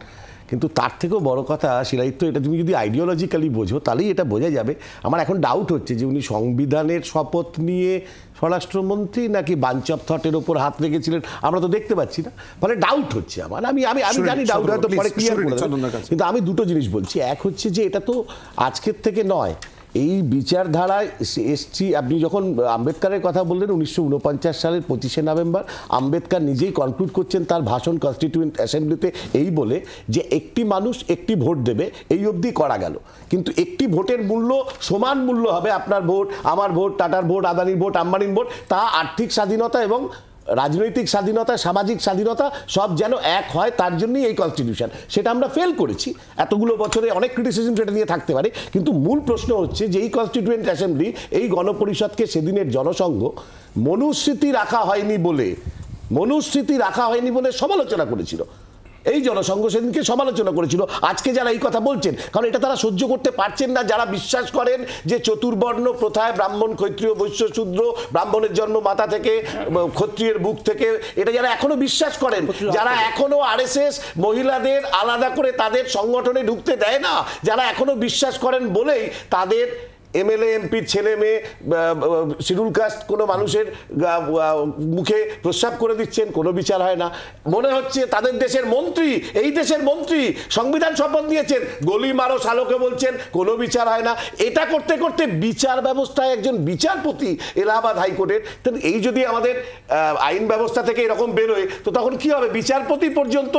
কিন্তু তার থেকেও বড় কথা শিলাদিত্য, এটা তুমি যদি আইডিওলজিক্যালি বোঝো তাহলেই এটা বোঝা যাবে। আমার এখন ডাউট হচ্ছে যে উনি সংবিধানের শপথ নিয়ে স্বরাষ্ট্রমন্ত্রী নাকি বাঞ্চ অফ থটের ওপর হাত রেখেছিলেন আমরা তো দেখতে পাচ্ছি না, ফলে ডাউট হচ্ছে আমার। আমি জানি ডাউট হয়তো পরে ক্লিয়ার করে দেব, কিন্তু আমি দুটো জিনিস বলছি। এক হচ্ছে যে এটা তো আজকের থেকে নয়, এই বিচারধারায় এসছি। আপনি যখন আম্বেদকরের কথা বললেন 1949 সালের 25শে নভেম্বর, আম্বেদকর নিজেই কনক্লুড করছেন তার ভাষণ কনস্টিটিউয়েন্ট অ্যাসেম্বলিতে এই বলে যে একটি মানুষ একটি ভোট দেবে, এই অবধি করা গেল। কিন্তু একটি ভোটের মূল্য সমান মূল্য হবে, আপনার ভোট, আমার ভোট, টাটার ভোট, আদানির ভোট, আম্বানির ভোট, তা আর্থিক স্বাধীনতা এবং রাজনৈতিক স্বাধীনতা, সামাজিক স্বাধীনতা সব যেন এক হয়, তার জন্যই এই কনস্টিটিউশন। সেটা আমরা ফেল করেছি এতগুলো বছরে, অনেক ক্রিটিসিজম সেটা নিয়ে থাকতে পারে, কিন্তু মূল প্রশ্ন হচ্ছে যে এই কনস্টিটিউয়েন্ট অ্যাসেম্বলি, এই গণপরিষদকে সেদিনের জনসংঘ মনুস্মৃতি রাখা হয়নি বলে সমালোচনা করেছিল। এই জনসংঘ সেদিনকে সমালোচনা করেছিল। আজকে যারা এই কথা বলছেন, কারণ এটা তারা সহ্য করতে পারছেন না, যারা বিশ্বাস করেন যে চতুর্বর্ণ প্রথায় ব্রাহ্মণ, ক্ষত্রিয়, বৈশ্য, শূদ্র, ব্রাহ্মণের জন্ম মাতা থেকে, ক্ষত্রিয়ের বুক থেকে, এটা যারা এখনো বিশ্বাস করেন, যারা এখনো আরএসএস মহিলাদের আলাদা করে তাদের সংগঠনে ঢুকতে দেয় না, যারা এখনো বিশ্বাস করেন বলেই তাদের এমএলএ এমপির ছেলে মেয়ে শিডিউল কাস্ট কোনো মানুষের মুখে প্রস্রাব করে দিচ্ছেন, কোনো বিচার হয় না। মনে হচ্ছে তাদের দেশের মন্ত্রী, এই দেশের মন্ত্রী সংবিধান শপথ নিয়েছেন, গলি মারো শালোকে বলছেন, কোনো বিচার হয় না। এটা করতে করতে বিচার ব্যবস্থায় একজন বিচারপতি এলাহাবাদ হাইকোর্টের, এই যদি আমাদের আইন ব্যবস্থা থেকে এরকম বেরোয় তো তখন কি হবে? বিচারপতি পর্যন্ত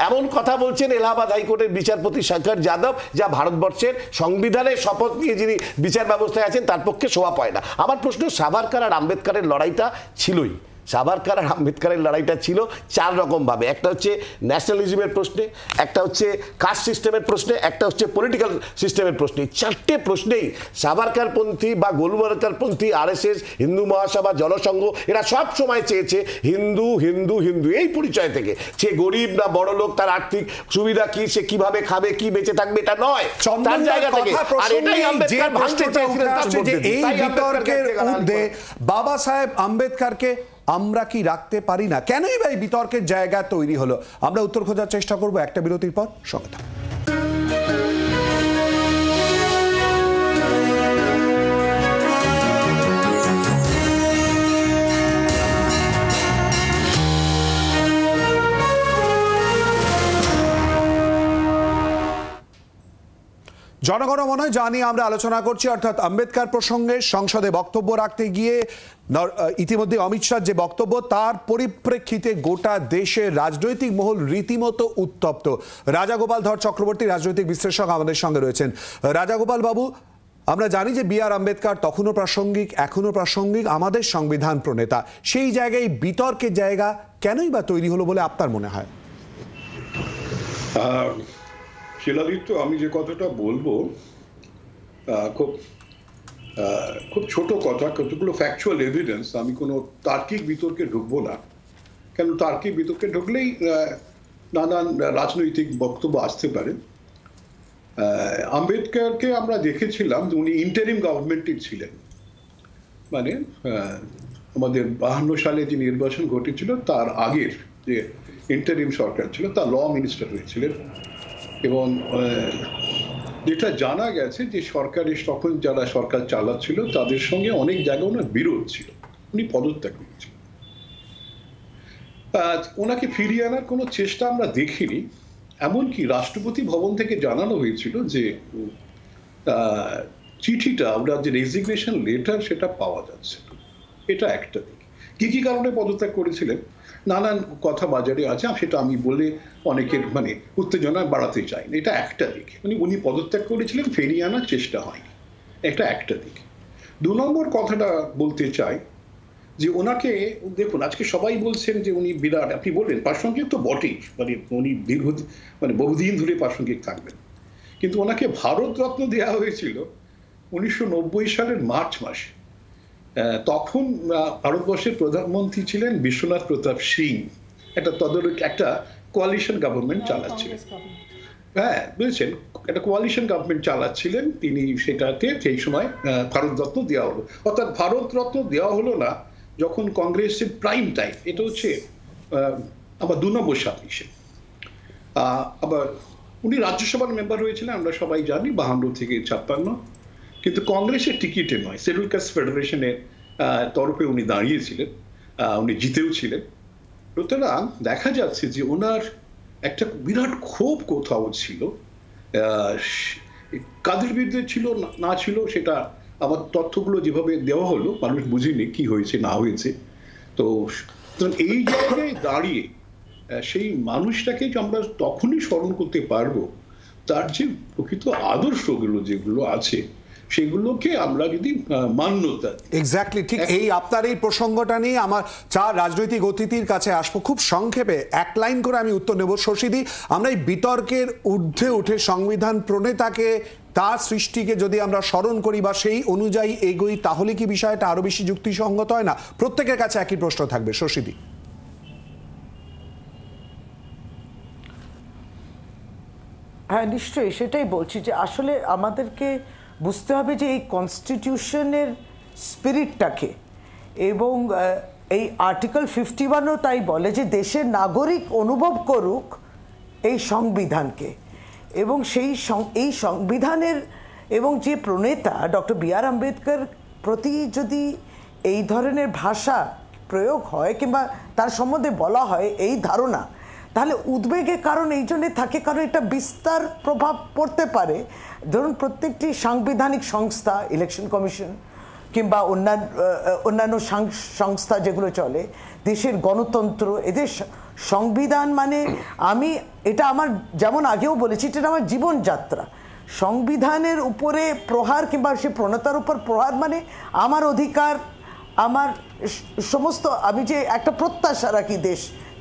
এমন কথা বলছেন এলাহাবাদ হাইকোর্টের বিচারপতি শেখর যাদব, যা ভারতবর্ষের সংবিধানের শপথ নিয়ে যিনি বিচার ব্যবস্থায় আছেন তার পক্ষে শোভা পায় না। আমার প্রশ্ন, সাভারকর আর আম্বেদকরের লড়াইটা ছিলই, সাভারকর আর আম্বেদকরের লড়াইটা ছিল চার রকম ভাবে। একটা হচ্ছে ন্যাশনালিজমের প্রশ্নে, একটা হচ্ছে কাস্ট সিস্টেমের প্রশ্নে, একটা হচ্ছে পলিটিক্যাল সিস্টেমের প্রশ্নে। চারটে প্রশ্নেই সাভারকরপন্থী বা গোলওয়ারকরপন্থী আরএসএস, হিন্দু মহাসভা, জনসংঘ, এরা সব সময় চেয়েছে হিন্দু হিন্দু হিন্দু, এই পরিচয় থেকে। সে গরিব না বড় লোক, তার আর্থিক সুবিধা কি, সে কিভাবে খাবে, কি বেঁচে থাকবে, এটা নয়, তার জায়গা থেকে। আর এটাই আম্বেদকর ভাঙতে চেয়েছিলেন তার মধ্যে। এই বিতর্কের ঊর্ধ্বে বাবা সাহেব আম্বেদকরকে আমরা কি রাখতে পারি না? কেনই বা এই বিতর্কের জায়গা তৈরি হলো? আমরা উত্তর খোঁজার চেষ্টা করব একটা বিরতির পর। সঙ্গে থাকুন। জনগণমন যা নিয়ে আমরা আলোচনা করছি, অর্থাৎ আম্বেদকর প্রসঙ্গে সংসদে বক্তব্য রাখতে গিয়ে ইতিমধ্যে অমিত শাহ যে বক্তব্য, তার পরিপ্রেক্ষিতে গোটা দেশের রাজনৈতিক মহল রীতিমতো উত্তপ্ত। রাজাগোপাল ধর চক্রবর্তী, রাজনৈতিক বিশ্লেষক, আমাদের সঙ্গে রয়েছেন। রাজাগোপাল বাবু, আমরা জানি যে বি.আর. আম্বেদকর তখনও প্রাসঙ্গিক, এখনও প্রাসঙ্গিক, আমাদের সংবিধান প্রণেতা। সেই জায়গায় বিতর্কের জায়গা কেনই বা তৈরি হলো বলে আপনার মনে হয়? শিলাদিত্য, আমি যে কথাটা বলবো খুব ছোট কথা, কতগুলো ফ্যাকচুয়াল এভিডেন্স। আমি কোনো তার্কিক বিতর্কে ঢুকবো না, কেন তার্কিক বিতর্কে ঢুকলেই নানান রাজনৈতিক বক্তব্য আসতে পারে। আম্বেদকরকে আমরা দেখেছিলাম উনি ইন্টারিম গভর্নমেন্টের ছিলেন, মানে আমাদের 52 সালে যে নির্বাচন ঘটেছিল তার আগের যে ইন্টারিম সরকার ছিল তার ল মিনিস্টার হয়েছিলেন। এবং যেটা জানা গেছে যে সরকারের তখন যারা সরকার চালাচ্ছিল তাদের সঙ্গে অনেক জায়গায় ওনার বিরোধ ছিল, উনি পদত্যাগ করেছিলেন। ওনাকে ফিরিয়ে আনার কোনো চেষ্টা আমরা দেখিনি। এমনকি রাষ্ট্রপতি ভবন থেকে জানানো হয়েছিল যে চিঠিটা, ওরা যে রেজিগনেশন লেটার, সেটা পাওয়া যাচ্ছে। এটা একটা দিক। কি কারণে পদত্যাগ করেছিলেন নানান কথা বাজারে আছে, সেটা আমি বলে অনেকের উত্তেজনা বাড়াতে চাই না। এটা একটা দিক, উনি পদত্যাগ করেছিলেন, ফিরিয়ে আনার চেষ্টা হয়নি, এটা একটা দিক। 2 নম্বর কথাটা বলতে চাই যে ওনাকে দেখুন, আজকে সবাই বলছেন যে উনি বিরাট, আপনি বললেন প্রাসঙ্গিক তো বটেই, উনি বহুদিন ধরে প্রাসঙ্গিক থাকবেন, কিন্তু ওনাকে ভারতরত্ন দেওয়া হয়েছিল 1990 সালের মার্চ মাসে। তখন ভারতবর্ষের প্রধানমন্ত্রী ছিলেন বিশ্বনাথ প্রতাপ সিং, একটা কোয়ালিশন গভর্নমেন্ট চালাচ্ছিলেন। হ্যাঁ, বুঝেছেন, একটা কোয়ালিশন গভর্নমেন্ট চালাচ্ছিলেন তিনি, সেটাতে সেই সময় ভারতরত্ন দেওয়া হলো। অর্থাৎ ভারতরত্ন দেওয়া হলো না যখন কংগ্রেসের প্রাইম টাইম, এটা হচ্ছে আবার 2 নম্বর সালিশে। আবার উনি রাজ্যসভার মেম্বার হয়েছিলেন, আমরা সবাই জানি, 52 থেকে 56, কিন্তু কংগ্রেসের টিকিটে নয়, শিডিউল কাস্ট ফেডারেশনের তরফে উনি দাঁড়িয়েছিলেন, উনি জিতেও ছিলেন। সুতরাং দেখা যাচ্ছে যে ওনার একটা বিরাট ক্ষোভ কোথাও ছিল। কাদের বিরুদ্ধে ছিল না ছিল সেটা আমার তথ্যগুলো যেভাবে দেওয়া হলো, মানুষ বুঝেনি কি হয়েছে না হয়েছে। তো এই জায়গায় দাঁড়িয়ে সেই মানুষটাকে আমরা তখনই স্মরণ করতে পারবো তার যে প্রকৃত আদর্শগুলো যেগুলো আছে সেগুলোকে আমরা যদি মান্যতা। এক্স্যাক্টলি ঠিক। এই আপনার এই প্রসঙ্গটা নিয়ে আমার 4 রাজনৈতিক অতিথির কাছে আসবো। খুব সংক্ষেপে 1 লাইন করে আমি উত্তর নেব। শশীদি, আমরা এই বিতর্কের ঊর্ধ্বে উঠে সংবিধান প্রণেতাকে, তার সৃষ্টিকে যদি আমরা স্মরণ করি বা সেই অনুযায়ী এগোই, তাহলে কি বিষয়টা আরো বেশি যুক্তিসঙ্গত হয় না? প্রত্যেকের কাছে একই প্রশ্ন থাকবে। শশীদি। হ্যাঁ, নিশ্চয়ই সেটাই বলছি যে আসলে আমাদেরকে বুঝতে হবে যে এই কনস্টিটিউশনের স্পিরিটটাকে, এবং এই আর্টিকেল 51ও তাই বলে যে দেশের নাগরিক অনুভব করুক এই সংবিধানকে, এবং এই সংবিধানের এবং যে প্রণেতা ডক্টর বি.আর. আম্বেদকর প্রতি যদি এই ধরনের ভাষা প্রয়োগ হয় কিংবা তার সম্বন্ধে বলা হয় এই ধারণা, তাহলে উদ্বেগের কারণ এই জন্যে থাকে, কারণ এটা বিস্তার প্রভাব পড়তে পারে। ধরুন, প্রত্যেকটি সাংবিধানিক সংস্থা, ইলেকশন কমিশন কিংবা অন্যান্য সংস্থা যেগুলো চলে, দেশের গণতন্ত্র, এদের সংবিধান এটা আমার, যেমন আগেও বলেছি, এটা আমার জীবনযাত্রা। সংবিধানের উপরে প্রহার কিংবা সে প্রণেতার উপর প্রহার আমার অধিকার, আমার সমস্ত, আমি যে একটা প্রত্যাশা রাখি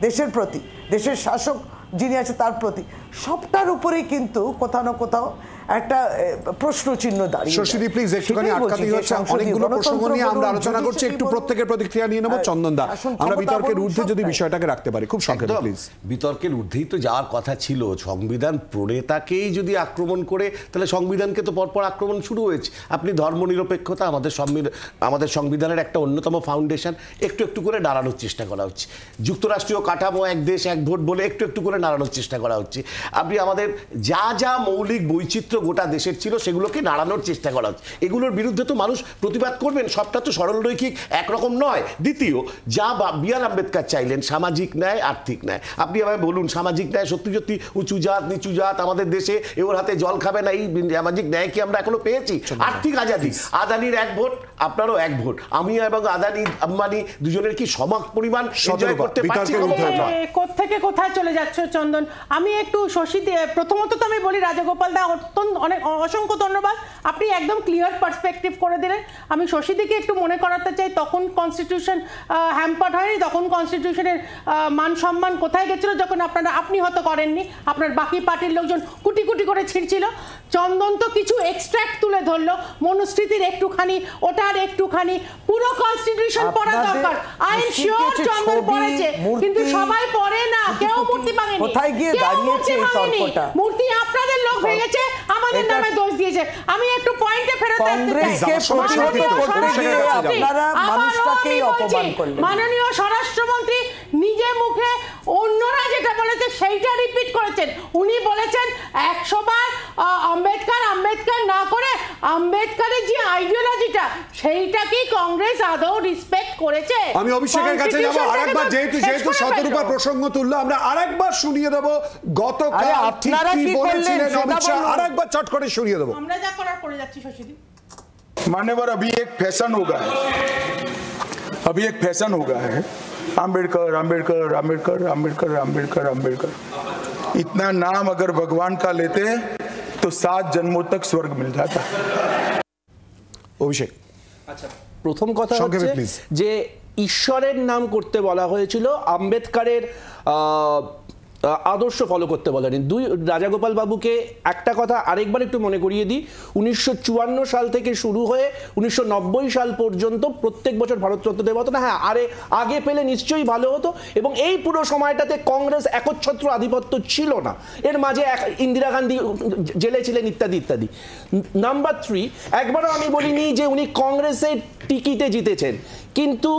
দেশের প্রতি, দেশের শাসক যিনি আছে তার প্রতি, সবটার উপরেই কিন্তু কোথাও না কোথাও একটা প্রশ্ন চিহ্ন দাঁড়িয়ে। শশীদি প্লিজ একটুখানি আটকাতেই হচ্ছে, অনেকগুলো প্রসঙ্গ নিয়ে আমরা আলোচনা করছি, একটু প্রত্যেকের প্রতিক্রিয়া নিয়ে নেব। চন্দনদা, আমরা বিতর্কের ঊর্ধ্বে যদি বিষয়টাকে রাখতে পারি খুব সংক্ষেপে প্লিজ। বিতর্কের ঊর্ধ্বেই তো যাওয়ার কথা ছিল। সংবিধান প্রণেতাকেই যদি আক্রমণ করে, তাহলে সংবিধানকে তো পরপর আক্রমণ শুরু হয়েছে। আপনি ধর্মনিরপেক্ষতা, আমাদের সংবিধানের একটা অন্যতম ফাউন্ডেশন, একটু একটু করে নাড়ানোর চেষ্টা করা হচ্ছে। যুক্তরাষ্ট্রীয় কাঠামো, 1 দেশ 1 ভোট বলে একটু একটু করে নাড়ানোর চেষ্টা করা হচ্ছে। আপনি আমাদের যা মৌলিক বৈচিত্র্য গোটা দেশের ছিল সেগুলোকে নাড়ানোর চেষ্টা করা হচ্ছে। এগুলোর বিরুদ্ধে তো মানুষ প্রতিবাদ করবেন, সবটা তো সরলরৈখিক একরকম নয়। দ্বিতীয়, যা বি.আর. আম্বেদকর চাইলেন, সামাজিক ন্যায়, আর্থিক ন্যায়, আপনি আমায় বলুন, সামাজিক ন্যায় সত্যি সত্যি উঁচু জাত নিচু জাত আমাদের দেশে ওর হাতে জল খাবে না, এই সামাজিক ন্যায় কি আমরা এখনো পেয়েছি? আর্থিক আজাদি, আদানির 1 ভোট, আপনারও 1 ভোট, আমি এবং আদানি আম্বানি দুজনের কি সমান পরিমাণ এনজয় করতে পারছি? কোত্থেকে কোথায় চলে যাচ্ছে চন্দন? আমি একটু শশীদি, প্রথমত তো আমি বলি রাজগোপাল দা অনেক অসংখ্য ধন্যবাদ, আপনি একদম ক্লিয়ার পার্সপেক্টিভ করে দিলেন। আমি শশীদিকে একটু মনে করাতে চাই, তখন কনস্টিটিউশন হ্যাম্পার্ড হয়নি, তখন কনস্টিটিউশনের মান সম্মান কোথায় গেছিল যখন আপনি হয়তো করেননি, আপনার বাকি পার্টির লোকজন কুটি কুটি করে ছিঁড়ছিল। চন্দন তো কিছু এক্সট্র্যাক্ট তুলে ধরলো, মনুস্মৃতির একটুখানি, ওটার একটুখানি, পুরো কনস্টিটিউশন পড়া দরকার। আই এম শিওর চন্দন পড়েছে, কিন্তু সবাই পড়ে না, কেউ মূর্তি ভাঙেনি, মূর্তি আপনাদের লোক ভেঙেছে, আমাদের নামে দোষ দিয়েছে। আমি একটু পয়েন্টে ফেরত আসতে চাই। মাননীয় স্বরাষ্ট্রমন্ত্রী নিজে মুখে অন্যরা যেটা বলেছে সেইটা রিপিট করেছেন। উনি বলেছেন 100 বার আম্বেদকর আম্বেদকর না করে আম্বেদকরের যে আইডিওলজিটা সেইটা কি কংগ্রেস আদৌ রেসপেক্ট করেছে? আমি অভিষেকের কাছে যাব আরেকবার, যেহেতু শতরূপা প্রসঙ্গ তুললো, আমরা আরেকবার শুনিয়ে দেব গতকাল আপনারা কি বলেছিলেন অমিত শাহ, আরেকবার চট করে শুনিয়ে দেব। আমরা যা করার করে যাচ্ছি শশীদি। मान्यवर, अभी एक फैशन हो गया है, अभी एक फैशन हो गया है आम्बेडकर आम्बेडकर आम्बेडकर आम्बेडकर आम्बेडकर आम्बेडकर। इतना नाम अगर भगवान का लेते तो 7 जन्मों तक स्वर्ग मिल जाता। অভিষেক, আচ্ছা, প্রথম কথা হচ্ছে যে ঈশ্বরের নাম করতে বলা হয়েছিল, আম্বেদকরের আদর্শ ফলো করতে বলেনি। দুই, রাজাগোপাল বাবুকে একটা কথা আরেকবার একটু মনে করিয়ে দিই, 1954 সাল থেকে শুরু হয়ে 1990 সাল পর্যন্ত প্রত্যেক বছর ভারতরত্ন দেওয়া হতো না। হ্যাঁ, আগে পেলে নিশ্চয়ই ভালো হতো, এবং এই পুরো সময়টাতে কংগ্রেস একচ্ছত্র আধিপত্য ছিল না, এর মাঝে ইন্দিরা গান্ধী জেলে ছিলেন ইত্যাদি ইত্যাদি। নাম্বার 3, একবারও আমি বলিনি যে উনি কংগ্রেসের টিকিটে জিতেছেন, কিন্তু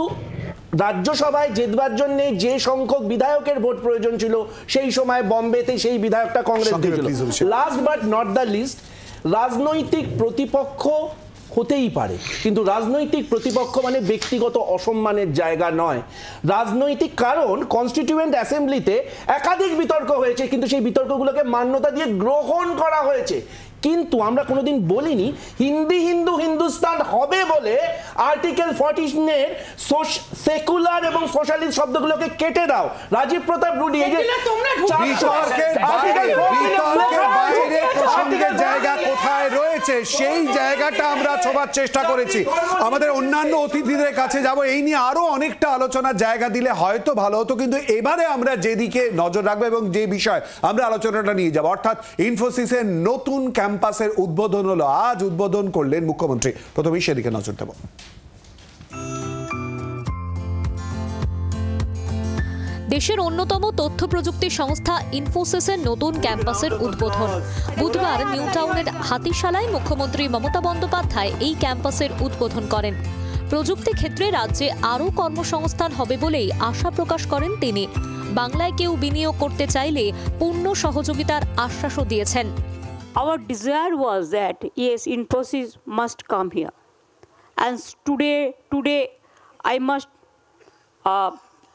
রাজ্যসভায় জেতবার জন্য যে সংখ্যক বিধায়কের ভোট প্রয়োজন ছিল সেই সময় বম্বেতে সেই বিধায়কটা কংগ্রেস দিয়েছিল। Last but not the least, রাজনৈতিক প্রতিপক্ষ হতেই পারে, কিন্তু রাজনৈতিক প্রতিপক্ষ মানে ব্যক্তিগত অসম্মানের জায়গা নয়। রাজনৈতিক কারণ কনস্টিটিউয়েন্ট অ্যাসেম্বলিতে একাধিক বিতর্ক হয়েছে, কিন্তু সেই বিতর্কগুলোকে মান্যতা দিয়ে গ্রহণ করা হয়েছে। কিন্তু আমরা কোনোদিন বলিনি হিন্দি হিন্দু হিন্দুস্তান হবে বলে আর্টিকেল 14 সেকুলার এবং সোশ্যালিস্ট শব্দগুলোকে কেটে দাও। রাজীব প্রতাপ রুডি এই যে প্রসঙ্গের জায়গা কোথায় রয়েছে সেই জায়গাটা আমরা ছোবার চেষ্টা করেছি। আমাদের অন্যান্য অতিথিদের কাছে যাব, এই নিয়ে আরো অনেকটা আলোচনার জায়গা দিলে হয়তো ভালো হতো, কিন্তু এবারে আমরা যেদিকে নজর রাখবো এবং যে বিষয় আমরা আলোচনাটা নিয়ে যাব, অর্থাৎ ইনফোসিসের নতুন ক্যাম্পাসের উদ্বোধন হলো, আজ উদ্বোধন করলেন মুখ্যমন্ত্রী। প্রথমেই সেদিকে নজর দেব। দেশের অন্যতম তথ্য প্রযুক্তি সংস্থা ইনফোসিসের নতুন ক্যাম্পাসের উদ্বোধন বুধবার নিউ টাউনের হাতিশালায় মুখ্যমন্ত্রী মমতা বন্দ্যোপাধ্যায় এই ক্যাম্পাসের উদ্বোধন করেন। প্রযুক্তি ক্ষেত্রে রাজ্যে আরও কর্মসংস্থান হবে বলেই আশা প্রকাশ করেন তিনি। বাংলায় কেউ বিনিয়োগ করতে চাইলে পূর্ণ সহযোগিতার আশ্বাসও দিয়েছেন। Our desire was that yes, Infosys must come here, and today I must,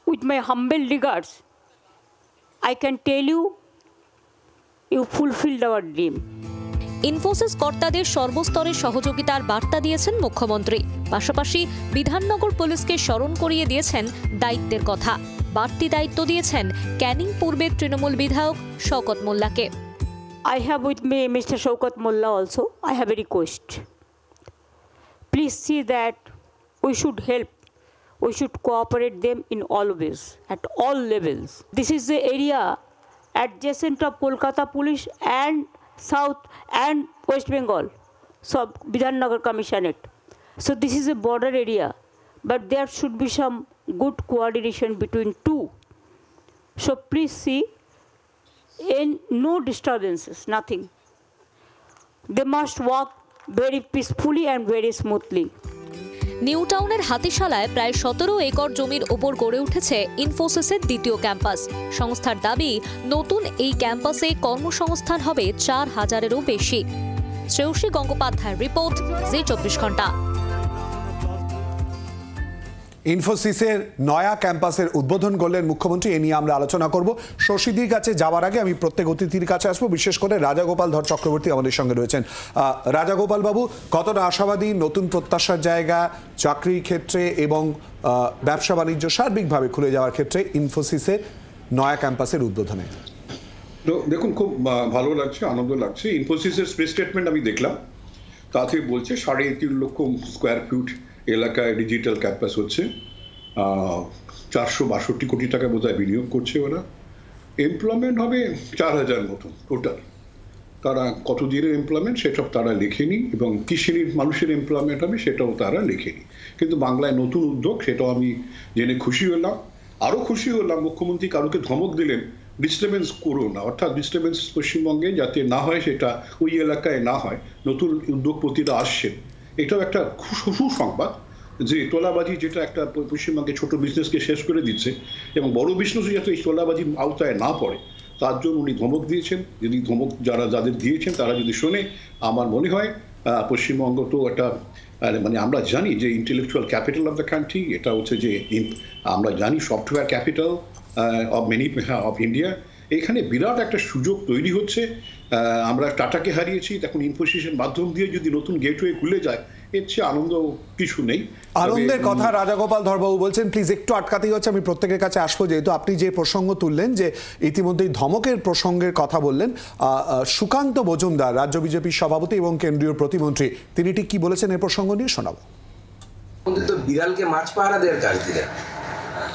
with my humble regards, I can tell you, you fulfilled our dream. Infosys কর্তাদের সর্বস্তরের সহযোগিতার বার্তা দিয়েছেন মুখ্যমন্ত্রী, পাশাপাশি বিধাননগর পুলিশকে স্মরণ করিয়ে দিয়েছেন দায়িত্বের কথা। বাড়তি দায়িত্ব দিয়েছেন ক্যানিং পূর্বের তৃণমূল বিধায়ক Shawkat মোল্লাকে। I have with me Mr. Shaukat Mullah also. I have a request. Please see that we should help, we should cooperate them in all ways, at all levels. This is the area adjacent of Kolkata Police and South and West Bengal, so Bidhannagar Commissionerate. So this is a border area, but there should be some good coordination between two. So please see, and no disturbances, nothing. They must walk very peacefully and very smoothly. New টাউনের হাতিশালায় প্রায় 17 acre জমির ওপর গড়ে উঠেছে ইনফোসিসের দ্বিতীয় campus. সংস্থার দাবি, নতুন এই ক্যাম্পাসে কর্মসংস্থান হবে 4000-এরও বেশি। শ্রেয়সী গঙ্গোপাধ্যায়ের রিপোর্ট, জি 24 ঘন্টা। ইনফোসিসের নয়া ক্যাম্পাসের উদ্বোধন করলেন মুখ্যমন্ত্রী, এ নিয়ে আমরা আলোচনা করব। শশীদির কাছে যাওয়ার আগে আমি প্রত্যেক অতিথির কাছে আসবো, বিশেষ করে রাজাগোপাল ধর চক্রবর্তী আমাদের সঙ্গে রয়েছেন। রাজাগোপাল বাবু, কতটা আশাবাদী নতুন প্রত্যাশার জায়গা চাকরির ক্ষেত্রে এবং ব্যবসা বাণিজ্য সার্বিকভাবে খুলে যাওয়ার ক্ষেত্রে ইনফোসিসের নয়া ক্যাম্পাসের উদ্বোধনে? দেখুন, খুব ভালো লাগছে, আনন্দ লাগছে। ইনফোসিসের প্রেস স্টেটমেন্ট আমি দেখলাম, তাতে বলছে 3.5 লক্ষ স্কোয়ার ফিট এলাকায় ডিজিটাল ক্যাম্পাস হচ্ছে, 462 কোটি টাকা বোধহয় বিনিয়োগ করছে ওরা। এমপ্লয়মেন্ট হবে 4000 মতো টোটাল। তারা কত দিনের এমপ্লয়মেন্ট সেসব তারা লেখেনি, এবং কি শ্রেণীর মানুষের এমপ্লয়মেন্ট হবে সেটাও তারা লেখেনি। কিন্তু বাংলায় নতুন উদ্যোগ, সেটাও আমি জেনে খুশি হলাম। আরও খুশি হলাম মুখ্যমন্ত্রী কারোকে ধমক দিলেন ডিস্টার্বেন্স করো না, অর্থাৎ ডিস্টার্বেন্স পশ্চিমবঙ্গে যাতে না হয়, সেটা ওই এলাকায় না হয়। নতুন উদ্যোগপতিরা আসছেন, এটাও একটা সুসংবাদ। যে তোলাবাজি যেটা একটা পশ্চিমবঙ্গে ছোট বিজনেসকে শেষ করে দিচ্ছে এবং বড় বিজনেসও যাতে এই তোলাবাজির আওতায় না পড়ে তার জন্য উনি ধমক দিয়েছেন। যদি ধমক যাদের দিয়েছেন তারা যদি শোনে, আমার মনে হয় পশ্চিমবঙ্গ তো একটা মানে আমরা জানি যে intellectual capital of the country, এটা হচ্ছে যে আমরা জানি সফটওয়্যার ক্যাপিটাল অফ ইন্ডিয়া। এখানে বিরাট একটা সুযোগ তৈরি হচ্ছে। আমরা টাটাকে হারিয়েছি, এখন ইনফোসিসের মাধ্যম দিয়ে যদি নতুন গেটওয়ে খুলে যায় এর চেয়ে আনন্দ কিছু নেই। আনন্দের কথা রাজাগোপাল ধরবাবু বলছেন, প্লিজ একটু আটকাতেই হচ্ছে, আমি প্রত্যেকের কাছে আসবো, যেহেতু আপনি যে প্রসঙ্গ তুললেন যে ইতিমধ্যেই ধমকের প্রসঙ্গের কথা বললেন। সুকান্ত মজুমদার রাজ্য বিজেপির সভাপতি এবং কেন্দ্রীয় প্রতিমন্ত্রী, তিনি ঠিক কি বলেছেন এই প্রসঙ্গ নিয়ে শোনাবো। তো বিড়ালকে মাছ পাহারা দেওয়ার কাজ দিলেন,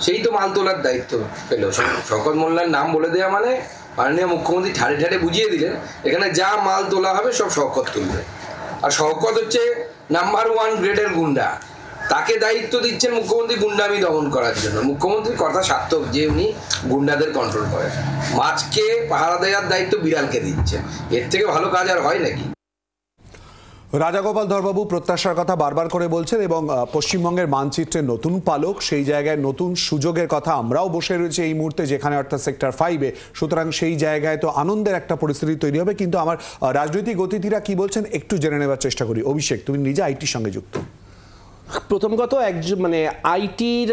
সেই তো মাল তোলার দায়িত্ব পেল। শওকত মোল্লার নাম বলে দেওয়া মানে মাননীয় মুখ্যমন্ত্রী ঠাড়ে ঠাড়ে বুঝিয়ে দিলেন এখানে যা মাল তোলা হবে সব শওকত তুলবে। আর শওকত হচ্ছে নাম্বার 1 গ্রেডের গুন্ডা, তাকে দায়িত্ব দিচ্ছেন মুখ্যমন্ত্রী গুন্ডামি দমন করার জন্য। মুখ্যমন্ত্রীর কথা সার্থক যে উনি গুন্ডাদের কন্ট্রোল করেন, মাছকে পাহারা দেওয়ার দায়িত্ব বিড়ালকে দিচ্ছেন, এর থেকে ভালো কাজ আর হয় নাকি? রাজাগোপাল ধরবাবু প্রত্যাশার কথা বারবার করে বলছেন এবং পশ্চিমবঙ্গের মানচিত্রের নতুন পালক, সেই জায়গায় নতুন সুযোগের কথা আমরাও বসে রয়েছে এই মুহূর্তে, যেখানে অর্থাৎ সেক্টর 5-এ। সুতরাং সেই জায়গায় তো আনন্দের একটা পরিস্থিতি তৈরি হবে। কিন্তু আমার রাজনৈতিক অতিথিরা কি বলছেন একটু জেনে নেবার চেষ্টা করি। অভিষেক, তুমি নিজে আইটির সঙ্গে যুক্ত। প্রথম কথা, মানে আইটির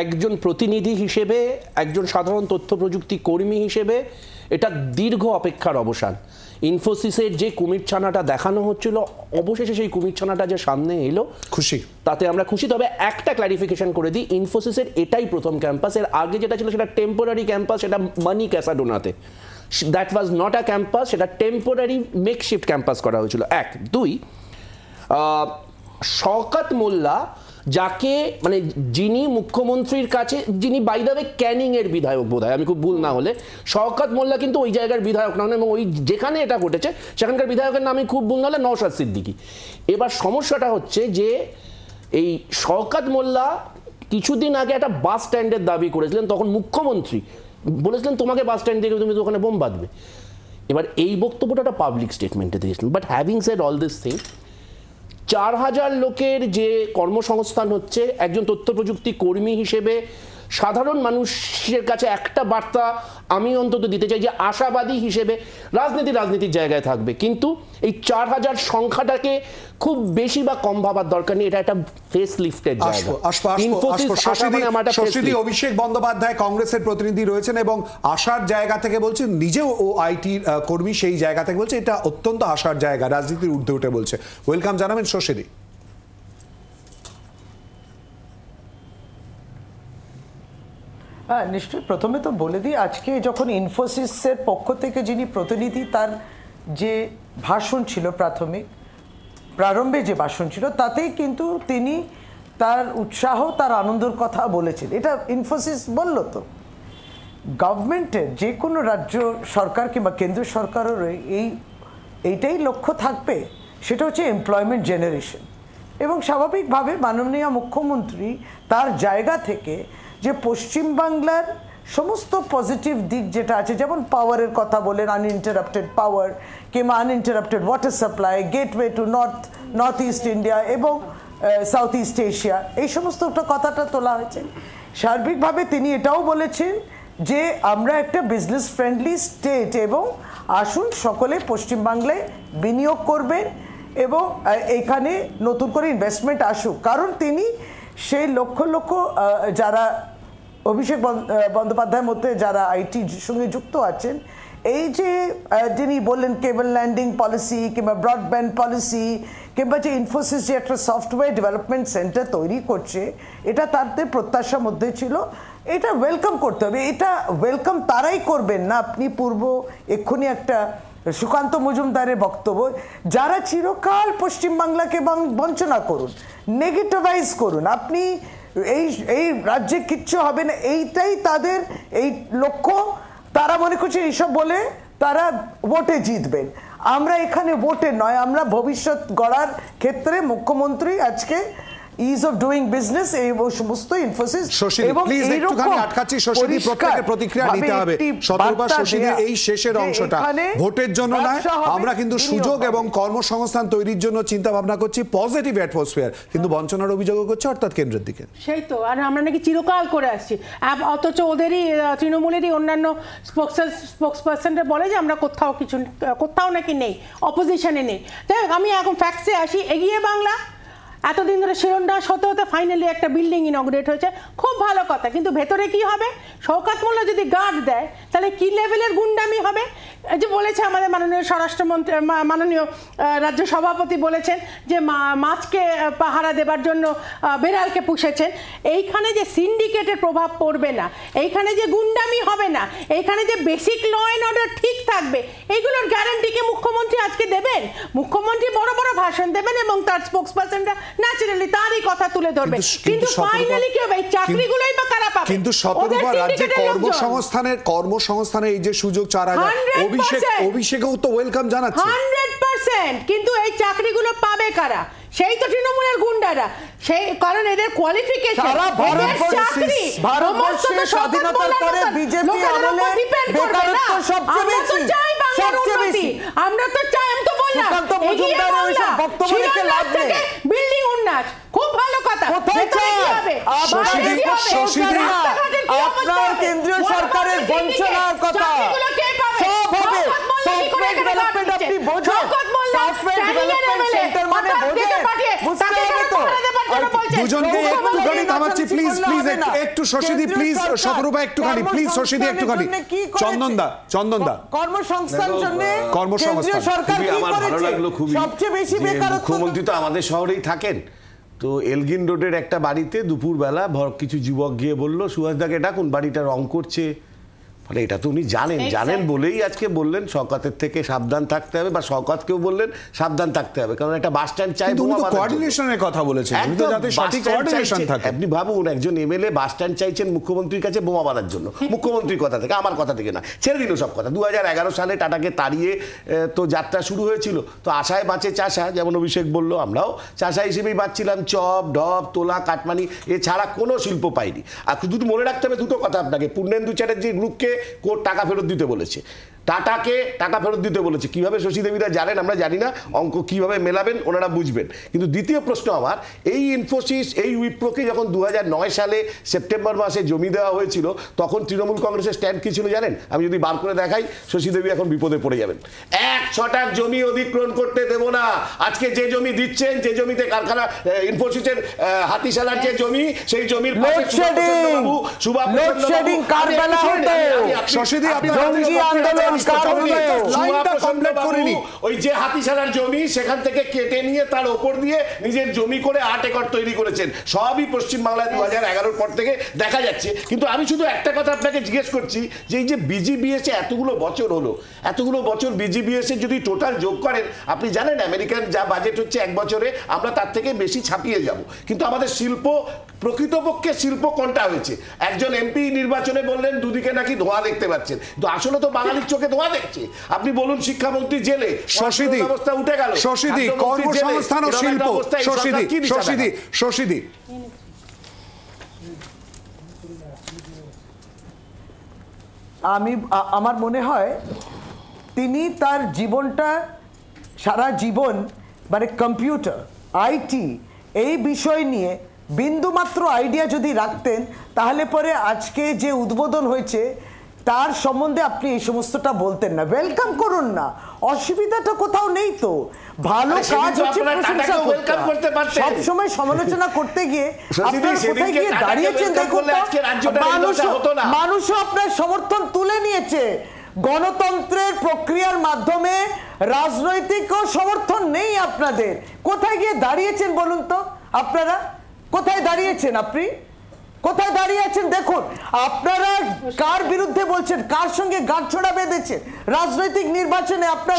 একজন প্রতিনিধি হিসেবে, একজন সাধারণ তথ্য প্রযুক্তি কর্মী হিসেবে এটা দীর্ঘ অপেক্ষার অবসান। ইনফোসিসের যে কুমির ছানাটা দেখানো হচ্ছিল, অবশেষে সেই কুমির ছানাটা যে সামনে এলো, খুশি, তাতে আমরা খুশি। তবে একটা ক্ল্যারিফিকেশন করে দিই, ইনফোসিসের এটাই প্রথম ক্যাম্পাস। এর আগে যেটা ছিল সেটা টেম্পোরারি ক্যাম্পাস, সেটা মানি ক্যাসাডোনাতে। That was not a campus, সেটা টেম্পোরারি মেকশিফট ক্যাম্পাস করা হয়েছিল। 1, 2, শওকত মোল্লা, যাকে মানে যিনি মুখ্যমন্ত্রীর কাছে, যিনি বাই দ্য ওয়ে ক্যানিং এর বিধায়ক বোধহয়, আমি খুব ভুল না হলে, শওকত মোল্লা কিন্তু ওই জায়গার বিধায়ক নন, এবং ওই যেখানে এটা ঘটেছে সেখানকার বিধায়কের নামই খুব ভুল না হলে নওশাদ সিদ্দিকী। এবার সমস্যাটা হচ্ছে যে এই শওকত মোল্লা কিছুদিন আগে একটা বাস স্ট্যান্ডের দাবি করেছিলেন, তখন মুখ্যমন্ত্রী বলেছিলেন তোমাকে বাস স্ট্যান্ড থেকে তুমি তো ওখানে বোম বাঁধবে। এবার এই বক্তব্যটা একটা পাবলিক স্টেটমেন্টে দিয়েছিলেন। But having said all this thing, 4000 লোকের যে কর্মসংস্থান হচ্ছে, একজন তথ্য প্রযুক্তি কর্মী হিসেবে সাধারণ মানুষের কাছে একটা বার্তা আমি অন্তত দিতে চাই যে আশাবাদী হিসেবে রাজনীতির জায়গায় থাকবে, কিন্তু এই 4000 সংখ্যাটাকে খুব বেশি বা কম ভাবার দরকার নেই। এটা একটা ফেস লিফটের জায়গা। অভিষেক বন্দ্যোপাধ্যায় কংগ্রেসের প্রতিনিধি রয়েছেন এবং আশার জায়গা থেকে বলছেন, নিজেও ও আইটি কর্মী, সেই জায়গা থেকে বলছে এটা অত্যন্ত আশার জায়গা, রাজনীতির ঊর্ধ্বে উঠে বলছে। ওয়েলকাম জানাবেন শশীদি। হ্যাঁ, নিশ্চয়ই। প্রথমে তো বলে দিই, আজকে যখন ইনফোসিসের পক্ষ থেকে যিনি প্রতিনিধি, তার যে ভাষণ ছিল প্রারম্ভে যে ভাষণ ছিল, তাতেই কিন্তু তিনি তার উৎসাহ, তার আনন্দের কথা বলেছেন। এটা ইনফোসিস বলল। তো গভর্নমেন্টের যে কোনো রাজ্য সরকার কিংবা কেন্দ্র সরকারের এইটাই লক্ষ্য থাকবে, সেটা হচ্ছে এমপ্লয়মেন্ট জেনারেশন। এবং স্বাভাবিকভাবে মাননীয় মুখ্যমন্ত্রী তার জায়গা থেকে যে পশ্চিমবাংলার সমস্ত পজিটিভ দিক যেটা আছে, যেমন পাওয়ারের কথা বলেন, আনইন্টারাপ্টেড পাওয়ার কিংবা uninterrupted water supply, gateway to north east India এবং সাউথ ইস্ট এশিয়া, এই সমস্ত কথাটা তোলা হয়েছে। সার্বিকভাবে তিনি এটাও বলেছেন যে আমরা একটা বিজনেস ফ্রেন্ডলি স্টেট এবং আসুন সকলে পশ্চিমবাংলায় বিনিয়োগ করবেন এবং এখানে নতুন করে ইনভেস্টমেন্ট আসুক। কারণ তিনি সেই লক্ষ যারা অভিষেক বন্দ্যোপাধ্যায়ের মধ্যে যারা আইটির সঙ্গে যুক্ত আছেন, এই যে যিনি বললেন কেবল ল্যান্ডিং পলিসি কিংবা ব্রডব্যান্ড পলিসি কিংবা যে ইনফোসিস যে একটা সফটওয়্যার ডেভেলপমেন্ট সেন্টার তৈরি করছে, এটা তাদের প্রত্যাশার মধ্যে ছিল। এটা ওয়েলকাম করতে হবে। এটা ওয়েলকাম তারাই করবেন না, আপনি এক্ষুনি একটা সুকান্ত মজুমদারের বক্তব্য, যারা চিরকাল পশ্চিমবাংলাকে বঞ্চনা করুন, নেগেটিভাইজ করুন, আপনি এই রাজ্যে কিচ্ছু হবে না, এইটাই তাদের এই লক্ষ্য। তারা মনে করছে এইসব বলে তারা ভোটে জিতবেন। আমরা এখানে ভোটে নয়, আমরা ভবিষ্যৎ গড়ার ক্ষেত্রে মুখ্যমন্ত্রী আজকে ইজ অফ ডুইং বিজনেস এই সমস্ত ইনফোসিস এবং একটুখানি আটকাচ্ছি শশীদি, প্রত্যেকের প্রতিক্রিয়া নিতে হবে। শতরূপা, শশীদি, এই শেষের অংশটা ভোটের জন্য নয়, আমরা কিন্তু সুযোগ এবং কর্মসংস্থান তৈরির জন্য চিন্তা ভাবনা করছি, পজিটিভ অ্যাটমসফিয়ার, কিন্তু বঞ্চনার অভিযোগও করছে অর্থাৎ কেন্দ্রের দিকে। সেই তো, আর আমরা নাকি চিরকাল করে আসছি, অথচ ওদেরই তৃণমূলেরই অন্যান্য স্পোক্সপারসনরা বলে যে আমরা কোথাও নাকি নেই, অপোজিশনে নেই। যাই হোক, আমি এখন ফ্যাক্টসে আসি। এগিয়ে বাংলা এতদিন ধরে শিরোন্যাস হতে হতে ফাইনালি একটা বিল্ডিং ইনগ্রেট হয়েছে, খুব ভালো কথা, কিন্তু ভেতরে কি হবে? শওকত মোল্লা যদি গার্ড দেয় তাহলে কি লেভেলের গুন্ডামি হবে? যে বলেছে আমাদের মাননীয় স্বরাষ্ট্রমন্ত্রী, মাননীয় রাজ্য সভাপতি বলেছেন যে মাছকে পাহারা দেবার জন্য বেড়ালকে পুষেছেন। এইখানে যে সিন্ডিকেটের প্রভাব পড়বে না, এইখানে যে গুন্ডামি হবে না, এইখানে যে বেসিক ল অ্যান্ড অর্ডার ঠিক থাকবে, এইগুলোর গ্যারান্টি কি মুখ্যমন্ত্রী আজকে দেবেন? মুখ্যমন্ত্রী বড় বড় ভাষণ দেবেন এবং তার স্পোক্সপারসনরা ন্যাচারালি তারই কথা তুলে ধরবে, কিন্তু ফাইনালি কি হবে? এই চাকরিগুলোই বা কারা পাবে? কিন্তু শতরূপা, রাজ্যে কর্মসংস্থানের এই যে সুযোগ 4000, অভিষেকও তো ওয়েলকাম জানাচ্ছে 100%, কিন্তু এই চাকরিগুলো পাবে কারা? সেই তো তৃণমূলের গুন্ডারা, সেই কারণ এদের কোয়ালিফিকেশন, সারা ভারতবর্ষে স্বাধীনতার পরে বিজেপি আমলে বেকারত্ব সবচেয়ে বেশি, সবচেয়ে বেশি। আমরা তো চাই, আমি তো বললাম মজুমদার ওইসব বক্তব্য রেখে লাভ নেই। বিল্ডিং উন্নয়ন খুব ভালো কথা, কোথায় চাই? আপনার কেন্দ্রীয় সরকারের বঞ্চনার কথা সব হবে। সফটওয়্যার ডেভেলপমেন্ট আপনি বোঝেন, সফটওয়্যার ডেভেলপমেন্ট সেন্টার মানে বোঝেন, বুঝতে হবে তো। দুজনকে একটুখানি থামাচ্ছি প্লিজ, একটু শশীদি প্লিজ, শতরূপা একটুখানি প্লিজ, শশীদি একটুখানি, চন্দনদা কর্মসংস্থান জন্য কেন্দ্রীয় সরকার কি করেছে? সবচেয়ে বেশি বেকারত্ব। মুখ্যমন্ত্রী তো আমাদের শহরেই থাকেন, তো এলগিন রোডের একটা বাড়িতে দুপুরবেলা কিছু যুবক গিয়ে বলল সুভাষদাকে ডাকুন, বাড়িটা রং করছে। ফলে এটা তো উনি জানেন বলেই আজকে বললেন শওকতের থেকে সাবধান থাকতে হবে, বা শওকতকেও বললেন সাবধান থাকতে হবে, কারণ একটা বাস স্ট্যান্ড চাই, কোঅর্ডিনেশনের কথা বলেছেন, যাতে সঠিক কোঅর্ডিনেশন থাকে। আপনি ভাবুন, একজন এমএলএ বাস স্ট্যান্ড চাইছেন মুখ্যমন্ত্রীর কাছে বোমা বাঁধার জন্য, মুখ্যমন্ত্রীর কথা থেকে, আমার কথা থেকে না, ছেড়ে দিল সব কথা। 2011 সালে টাটাকে তাড়িয়ে তো যাত্রা শুরু হয়েছিল, তো আশায় বাঁচে চাষা, যেমন অভিষেক বলল, আমরাও চাষা হিসেবেই বাঁচছিলাম, চপ ঢপ তোলা কাটমানি এছাড়া কোনো শিল্প পাইনি। আর দুটো মনে রাখতে হবে দুটো কথা আপনাকে, পূর্ণেন্দু চ্যাটার্জি গ্রুপকে কোর্ট টাকা ফেরত দিতে বলেছে, টাটাকে টাকা ফেরত দিতে বলেছে। কিভাবে শশী দেবীরা জানেন আমরা জানি না, অঙ্ক কিভাবে মেলাবেন ওনারা বুঝবেন। কিন্তু দ্বিতীয় প্রশ্ন আমার, এই ইনফোসিস এই উইপ্রোকে যখন 2009 সালে সেপ্টেম্বর মাসে জমি দেওয়া হয়েছিল, তখন তৃণমূল কংগ্রেসের স্ট্যান্ড কি ছিল জানেন? আমি যদি বার করে দেখাই, শশী দেবী এখন বিপদে পড়ে যাবেন। 1 ছটাক জমি অধিগ্রহণ করতে দেব না। আজকে যে জমি দিচ্ছেন, যে জমিতে কারখানা ইনফোসিসের হাতিশালার যে জমি, সেই জমির ওই যে হাতিশালার জমি সেখান থেকে কেটে নিয়ে তার উপর দিয়ে নিজের জমি করে 8 একর তৈরি করেছেন। সবই পশ্চিমবাংলায় 2011 পর থেকে দেখা যাচ্ছে। কিন্তু আমি শুধু একটা কথা আপনাকে জিজ্ঞেস করছি, যে এই যে বিজিবিএস এতগুলো বছর হলো, এতগুলো বছর বিজিবিএস যদি টোটাল যোগ করেন, আপনি জানেন আমেরিকান যা বাজেট হচ্ছে 1 বছরে, আমরা তার থেকে বেশি ছাপিয়ে যাব। কিন্তু আমাদের শিল্প, প্রকৃতপক্ষে শিল্প কোনটা হয়েছে? একজন এমপি নির্বাচনে বললেন দুদিকে নাকি ধোঁয়া দেখতে পাচ্ছেন, তো আসলে তো বাঙালির চোখে ধোঁয়া দেখছে। আপনি বলুন শিক্ষামন্ত্রী জেলে, অবস্থা উঠে গেল, কর্মসংস্থান ও শিল্প। শশীদি আমার মনে হয় তিনি তার জীবনটা, সারা জীবন মানে কম্পিউটার, আইটি এই বিষয় নিয়ে বিন্দুমাত্র আইডিয়া যদি রাখতেন, তাহলে পরে আজকে যে উদ্বোধন হয়েছে তার সম্বন্ধে আপনি এই সমস্তটা বলতেন না। ওয়েলকাম করুন না, অসুবিধাটা কোথাও নেই তো। ভালো কাজ হচ্ছে প্রশংসা করতে, সব সময় সমালোচনা করতে গিয়ে আপনারা কোথায় গিয়ে দাঁড়িয়েছেন দেখুন। মানুষও আপনার সমর্থন তুলে নিয়েছে। গণতন্ত্রের প্রক্রিয়ার মাধ্যমে রাজনৈতিক সমর্থন নেই আপনাদের। কোথায় গিয়ে দাঁড়িয়েছেন বলুন তো? আপনারা কোথায় দাঁড়িয়েছেন? আপনি কোথায় দাঁড়িয়ে আছেন দেখুন। আপনারা কার বিরুদ্ধে বলছেন, কার সঙ্গে গাঁটছড়া বেঁধেছেন রাজনৈতিক নির্বাচনে? আপনার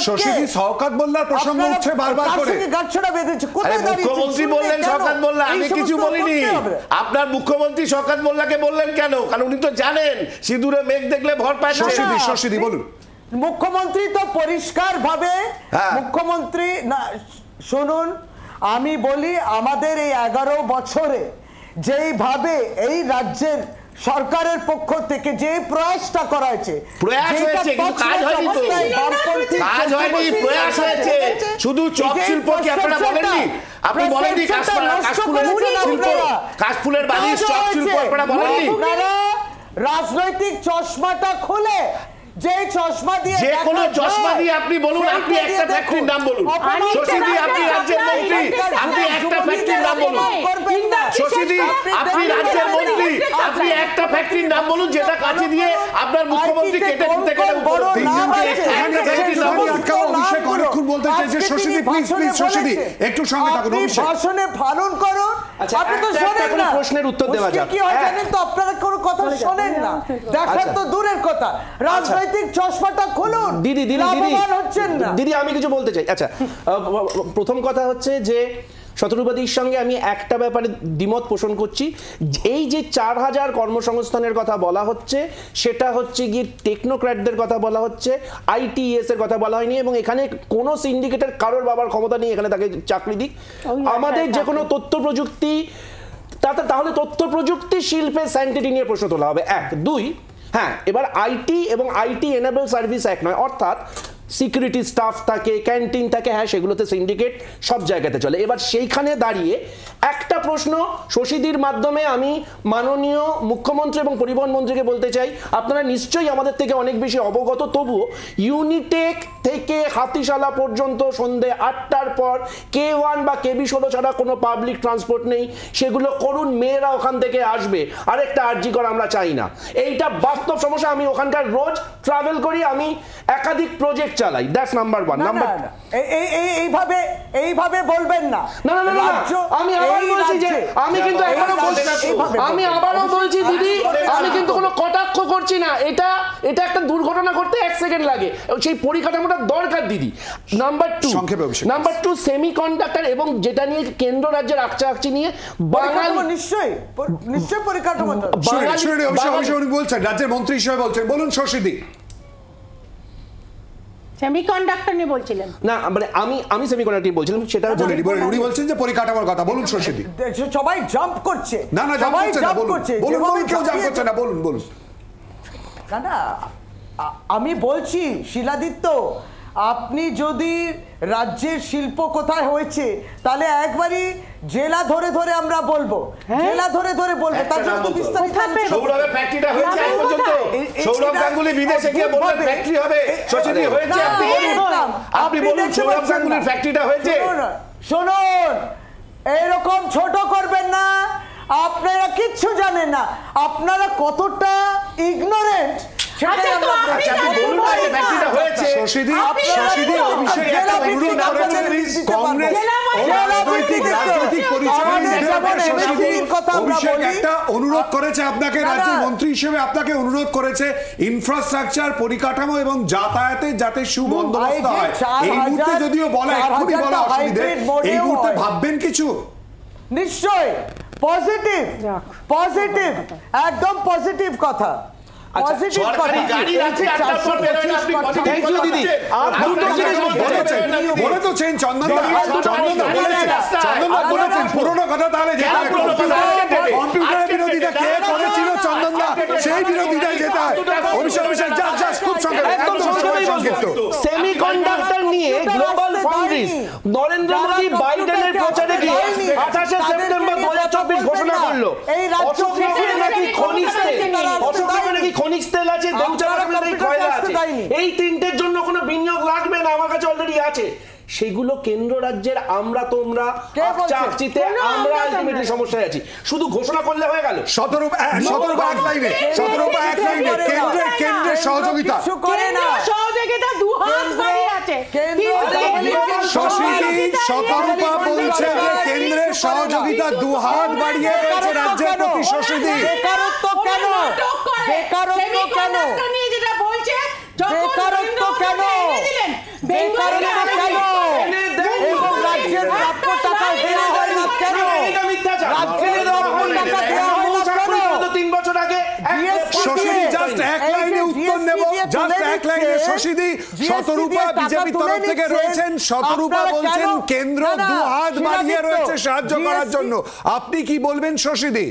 শওকত মোল্লার প্রসঙ্গ উঠছে বারবার করে, গাঁটছড়া বেঁধেছে। কোথায় দাঁড়িয়েছেন? মুখ্যমন্ত্রী বললেন শওকত মোল্লা, আমি কিছু বলিনি। আপনার মুখ্যমন্ত্রী শওকত মোল্লাকে বললেন কেন? কারণ উনি তো জানেন সিঁদুরে মেঘ দেখলে ভর পায়। শশীদি বলুন। মুখ্যমন্ত্রী তো পরিষ্কার ভাবে, মুখ্যমন্ত্রী না, শুনুন, আমি বলি আমাদের এই 11 বছরে যেইভাবে এই রাজ্যের সরকারের পক্ষ থেকে যে প্রয়াসটা করা হয়েছে, প্রয়াস হয়েছে কিন্তু কাজ হয়নি তো, কাজ হয়নি, প্রয়াস হয়েছে। শুধু চপ শিল্প কি আপনারা বলেননি? আপনি বলেননি কাশফুলের বালিশ চপ শিল্প আপনারা বলেননি? রাজনৈতিক চশমাটা খুলে যে চশমা দিয়ে, যে কোনো চশমা দিয়ে আপনি বলুন, আপনি একটা ফ্যাক্টরির নাম বলুন। শশীদি আপনি রাজ্যের মন্ত্রী, আপনি একটা ফ্যাক্টরির নাম বলুন। শশীদি আপনি রাজ্যের মন্ত্রী, আপনি একটা ফ্যাক্টরির নাম বলুন যেটা কাছে দিয়ে আপনার মুখ্যমন্ত্রী কেটে কুটে কেটে অভিষেক অনেকক্ষণ বলতে চাইছে। শশীদি প্লিজ প্লিজ, শশীদি একটু সঙ্গে থাকুন। অভিষেক ভাষণে পালন করুন। আপনি তো শোনেন না, প্রশ্নের উত্তর দেওয়া যাক। কি হয় জানেন তো, আপনারা কোনো কথা শোনেন না, দেখার তো দূরের কথা, রাজনৈতিক চশমাটা খুলুন। দিদি আমি কিছু বলতে চাই। আচ্ছা, প্রথম কথা হচ্ছে যে শতরূপাদির সঙ্গে আমি একটা ব্যাপারে দ্বিমত পোষণ করছি। এই যে 4000 কর্মসংস্থানের কথা বলা হচ্ছে, সেটা হচ্ছে গিয়ে টেকনোক্র্যাটদের কথা বলা হচ্ছে, ITES এর কথা বলা হয়নি, এবং এখানে কোনো সিন্ডিকেটের কারোর বাবার ক্ষমতা নেই এখানে তাকে চাকরি দিক। আমাদের যে কোনো তথ্য প্রযুক্তি, তাহলে তথ্য প্রযুক্তি শিল্পের স্যানিটেটি নিয়ে প্রশ্ন তোলা হবে, 1 2। হ্যাঁ, এবার আইটি এবং আইটি এনেবল সার্ভিস এক নয়, অর্থাৎ সিকিউরিটি স্টাফ থাকে, ক্যান্টিন থাকে, হ্যাঁ সেগুলোতে সিন্ডিকেট সব জায়গাতে চলে। এবার সেইখানে দাঁড়িয়ে একটা প্রশ্ন শশীদির মাধ্যমে আমি মাননীয় মুখ্যমন্ত্রী এবং পরিবহন মন্ত্রীকে বলতে চাই, আপনারা নিশ্চয়ই আমাদের থেকে অনেক বেশি অবগত, তবুও ইউনিটেক থেকে হাতিশালা পর্যন্ত সন্ধ্যে 8টার পর K1 বা KB16 ছাড়া কোনো পাবলিক ট্রান্সপোর্ট নেই, সেগুলো করুন, মেয়েরা ওখান থেকে আসবে। আরেকটা আরজি করা আমরা চাই না, এইটা বাস্তব সমস্যা। আমি ওখানকার রোজ ট্রাভেল করি, আমি একাধিক প্রজেক্ট চালাই, দ্যাটস নাম্বার 1। নাম্বার এইভাবে বলবেন না। না না না, আমি আবার বলছি যে আমি কিন্তু এখনো বলছি, আমি আবারও বলছি দিদি, আমি কিন্তু কোনো কটাক্ষ করছি না। এটা একটা দুর্ঘটনা ঘটতে 1 সেকেন্ড লাগে, সেই পরিকাঠামোটা দরকার দিদি। নাম্বার 2 সেমিকন্ডাক্টর, এবং যেটা নিয়ে কেন্দ্র রাজ্যের আকচাকচি নিয়ে বাঙালি নিশ্চয়ই পরিকাঠামো বলছেন, রাজ্যের মন্ত্রী হিসেবে বলছেন, বলুন শশীদি। সেমিকন্ডাক্টর নিয়ে বলছিলেন না, মানে আমি সেমিকন্ডাক্টর বলছিলাম, সেটা উনি বলছেন যে পরিকাঠামোর কথা। বলুন শশীদি। সবাই জাম্প করছে, না না জাম্প করছে না, বলুন কেউ জাম্প করছে না, বলুন। না আমি বলছি শিলাদিত্য, আপনি যদি রাজ্যের শিল্প কোথায় হয়েছে তাহলে একবারই জেলা ধরে ধরে আমরা বলবো, জেলা ধরে ধরে বলবো, তার জন্য তো বিস্তারিত সৌরভের ফ্যাক্টরিটা হয়েছে এক পর্যন্ত, সৌরভ গাঙ্গুলি বিদেশে গিয়ে বললেন ফ্যাক্টরি হবে, শশীদি হয়েছে, আপনি বলুন সৌরভ গাঙ্গুলির ফ্যাক্টরিটা হয়েছে। শুনুন, এরকম ছোট করবেন না, আপনারা কিচ্ছু জানেন না, আপনারা কতটা ইগনোরেন্ট অনুরোধ করেছে আপনাকে, রাজ্যের মন্ত্রী হিসেবে আপনাকে অনুরোধ করেছে ইনফ্রাস্ট্রাকচার, পরিকাঠামো এবং যাতায়াতের যাতে সুবন্দোবস্ত হয়। এই মুহূর্তে যদিও বলা, এক্ষুনি বলা অসুবিধে, এই মুহূর্তে ভাববেন কিছু? নিশ্চয় পজিটিভ, একদম পজিটিভ কথা। সরকারি গাড়ি আছে, বলেছেন চন্দনদা বলেছেন পুরোনো কথা, তাহলে কম্পিউটার বিরোধিতা কে করেছিল চন্দনদা, সেই বিরোধিতায় যেতে হয়। অভিষেক খুব সংক্ষিপ্ত। সেমিকন্ডাক্টর নিয়ে গ্লোবাল ফাউন্ড্রিজ নরেন্দ্র মোদী বাইডেনের প্রচারে গিয়ে 28শে সেপ্টেম্বর 2024 ঘোষণা করলো অশোকনগরে নাকি খনিজ তেল আছে, দেউচাপাড়ায় কয়লা আছে, এই তিনটের জন্য কোনো বিনিয়োগ লাগবে না, আমার কাছে অলরেডি আছে। সেগুলো কেন্দ্র রাজ্যের আমরা তোমরা চাকচিতে আমরা আলটিমেটলি সমস্যায় আছি, শুধু ঘোষণা করলে হয়ে গেল। 17 এক লাইনে কেন্দ্রের সহযোগিতা, সহযোগিতা দু হাত বাড়িয়ে আছে। শশীদি শতরূপা বলছেন যে কেন্দ্রের সহযোগিতা 2 হাত বাড়িয়ে রয়েছে রাজ্যের প্রতি। শশীদি বেকারত্ব কেন, বেকারত্ব কেন, যেটা বলছে বেকারত্ব কেন, বেকারত্ব কেন, এবং রাজ্যের প্রাপ্য টাকা দেওয়া হয় না কেন, রাজ্যের প্রাপ্য টাকা দেওয়া হয় না কেন? 3 বছর আগে শশীদি জাস্ট এক লাইনে উত্তর নেব, জাস্ট এক লাইনে শশীদি শতরূপা বিজেপির তরফ থেকে রয়েছেন, শতরূপা বলছেন কেন্দ্র দু হাত বাড়িয়ে রয়েছে সাহায্য করার জন্য। আপনি কি বলবেন শশীদি?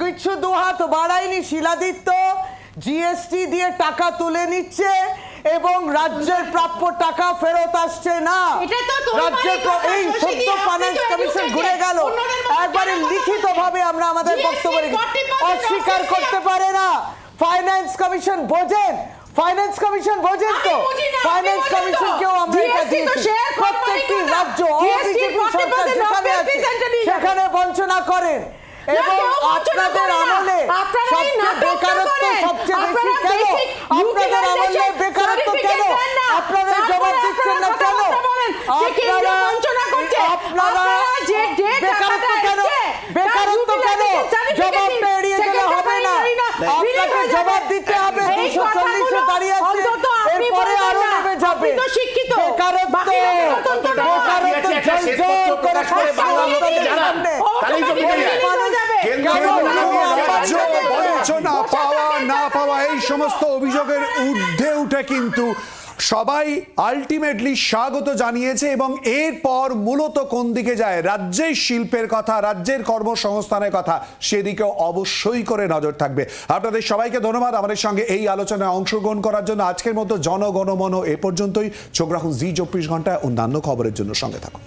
কিছু দু হাত বাড়ায়নি শিলাদিত্য, জিএসটি দিয়ে টাকা তুলে নিচ্ছে এবং রাজ্যের প্রাপ্য টাকা ফেরত আসছে না। রাজ্যের এই সদ্য ফাইন্যান্স কমিশন ঘুরে গেল, একবারে লিখিতভাবে আমরা আমাদের বক্তব্য অস্বীকার করতে পারে না। ফাইন্যান্স কমিশন বোঝেন, ফাইন্যান্স কমিশন বোঝেন তো, ফাইন্যান্স কমিশনকেও আমরা এটা দিয়েছি। প্রত্যেকটি রাজ্য বিজেপি সরকার যেখানে আছে সেখানে বঞ্চনা করেন এবং আপনাদের আমলে সবচেয়ে বেকারত্ব সবচেয়ে বেশি কেন? আপনাদের আমলে বেকারত্ব কেন? আপনারা জবাব দিচ্ছেন না কেন? আপনারা বেকারত্ব কেন? বেকারত্ব কেন? জবাবটা এড়িয়ে গেলে হবে না, আপনাকে জবাব দিতে হবে। 240-এ দাঁড়িয়ে আছে, এরপরে আরো নেমে যাবে। বেকারত্ব জল করে বঞ্চনা পাওয়া না পাওয়া এই সমস্ত অভিযোগের ঊর্ধ্বে উঠে কিন্তু সবাই আলটিমেটলি স্বাগত জানিয়েছে এবং এরপর মূলত কোন দিকে যায়, রাজ্যের শিল্পের কথা, রাজ্যের কর্মসংস্থানের কথা, সেদিকে অবশ্যই করে নজর থাকবে। আপনাদের সবাইকে ধন্যবাদ আমাদের সঙ্গে এই আলোচনায় অংশগ্রহণ করার জন্য। আজকের মতো জনগণমন এ পর্যন্তই। চোখ রাখুন জি 24 ঘন্টায় অন্যান্য খবরের জন্য, সঙ্গে থাকুন।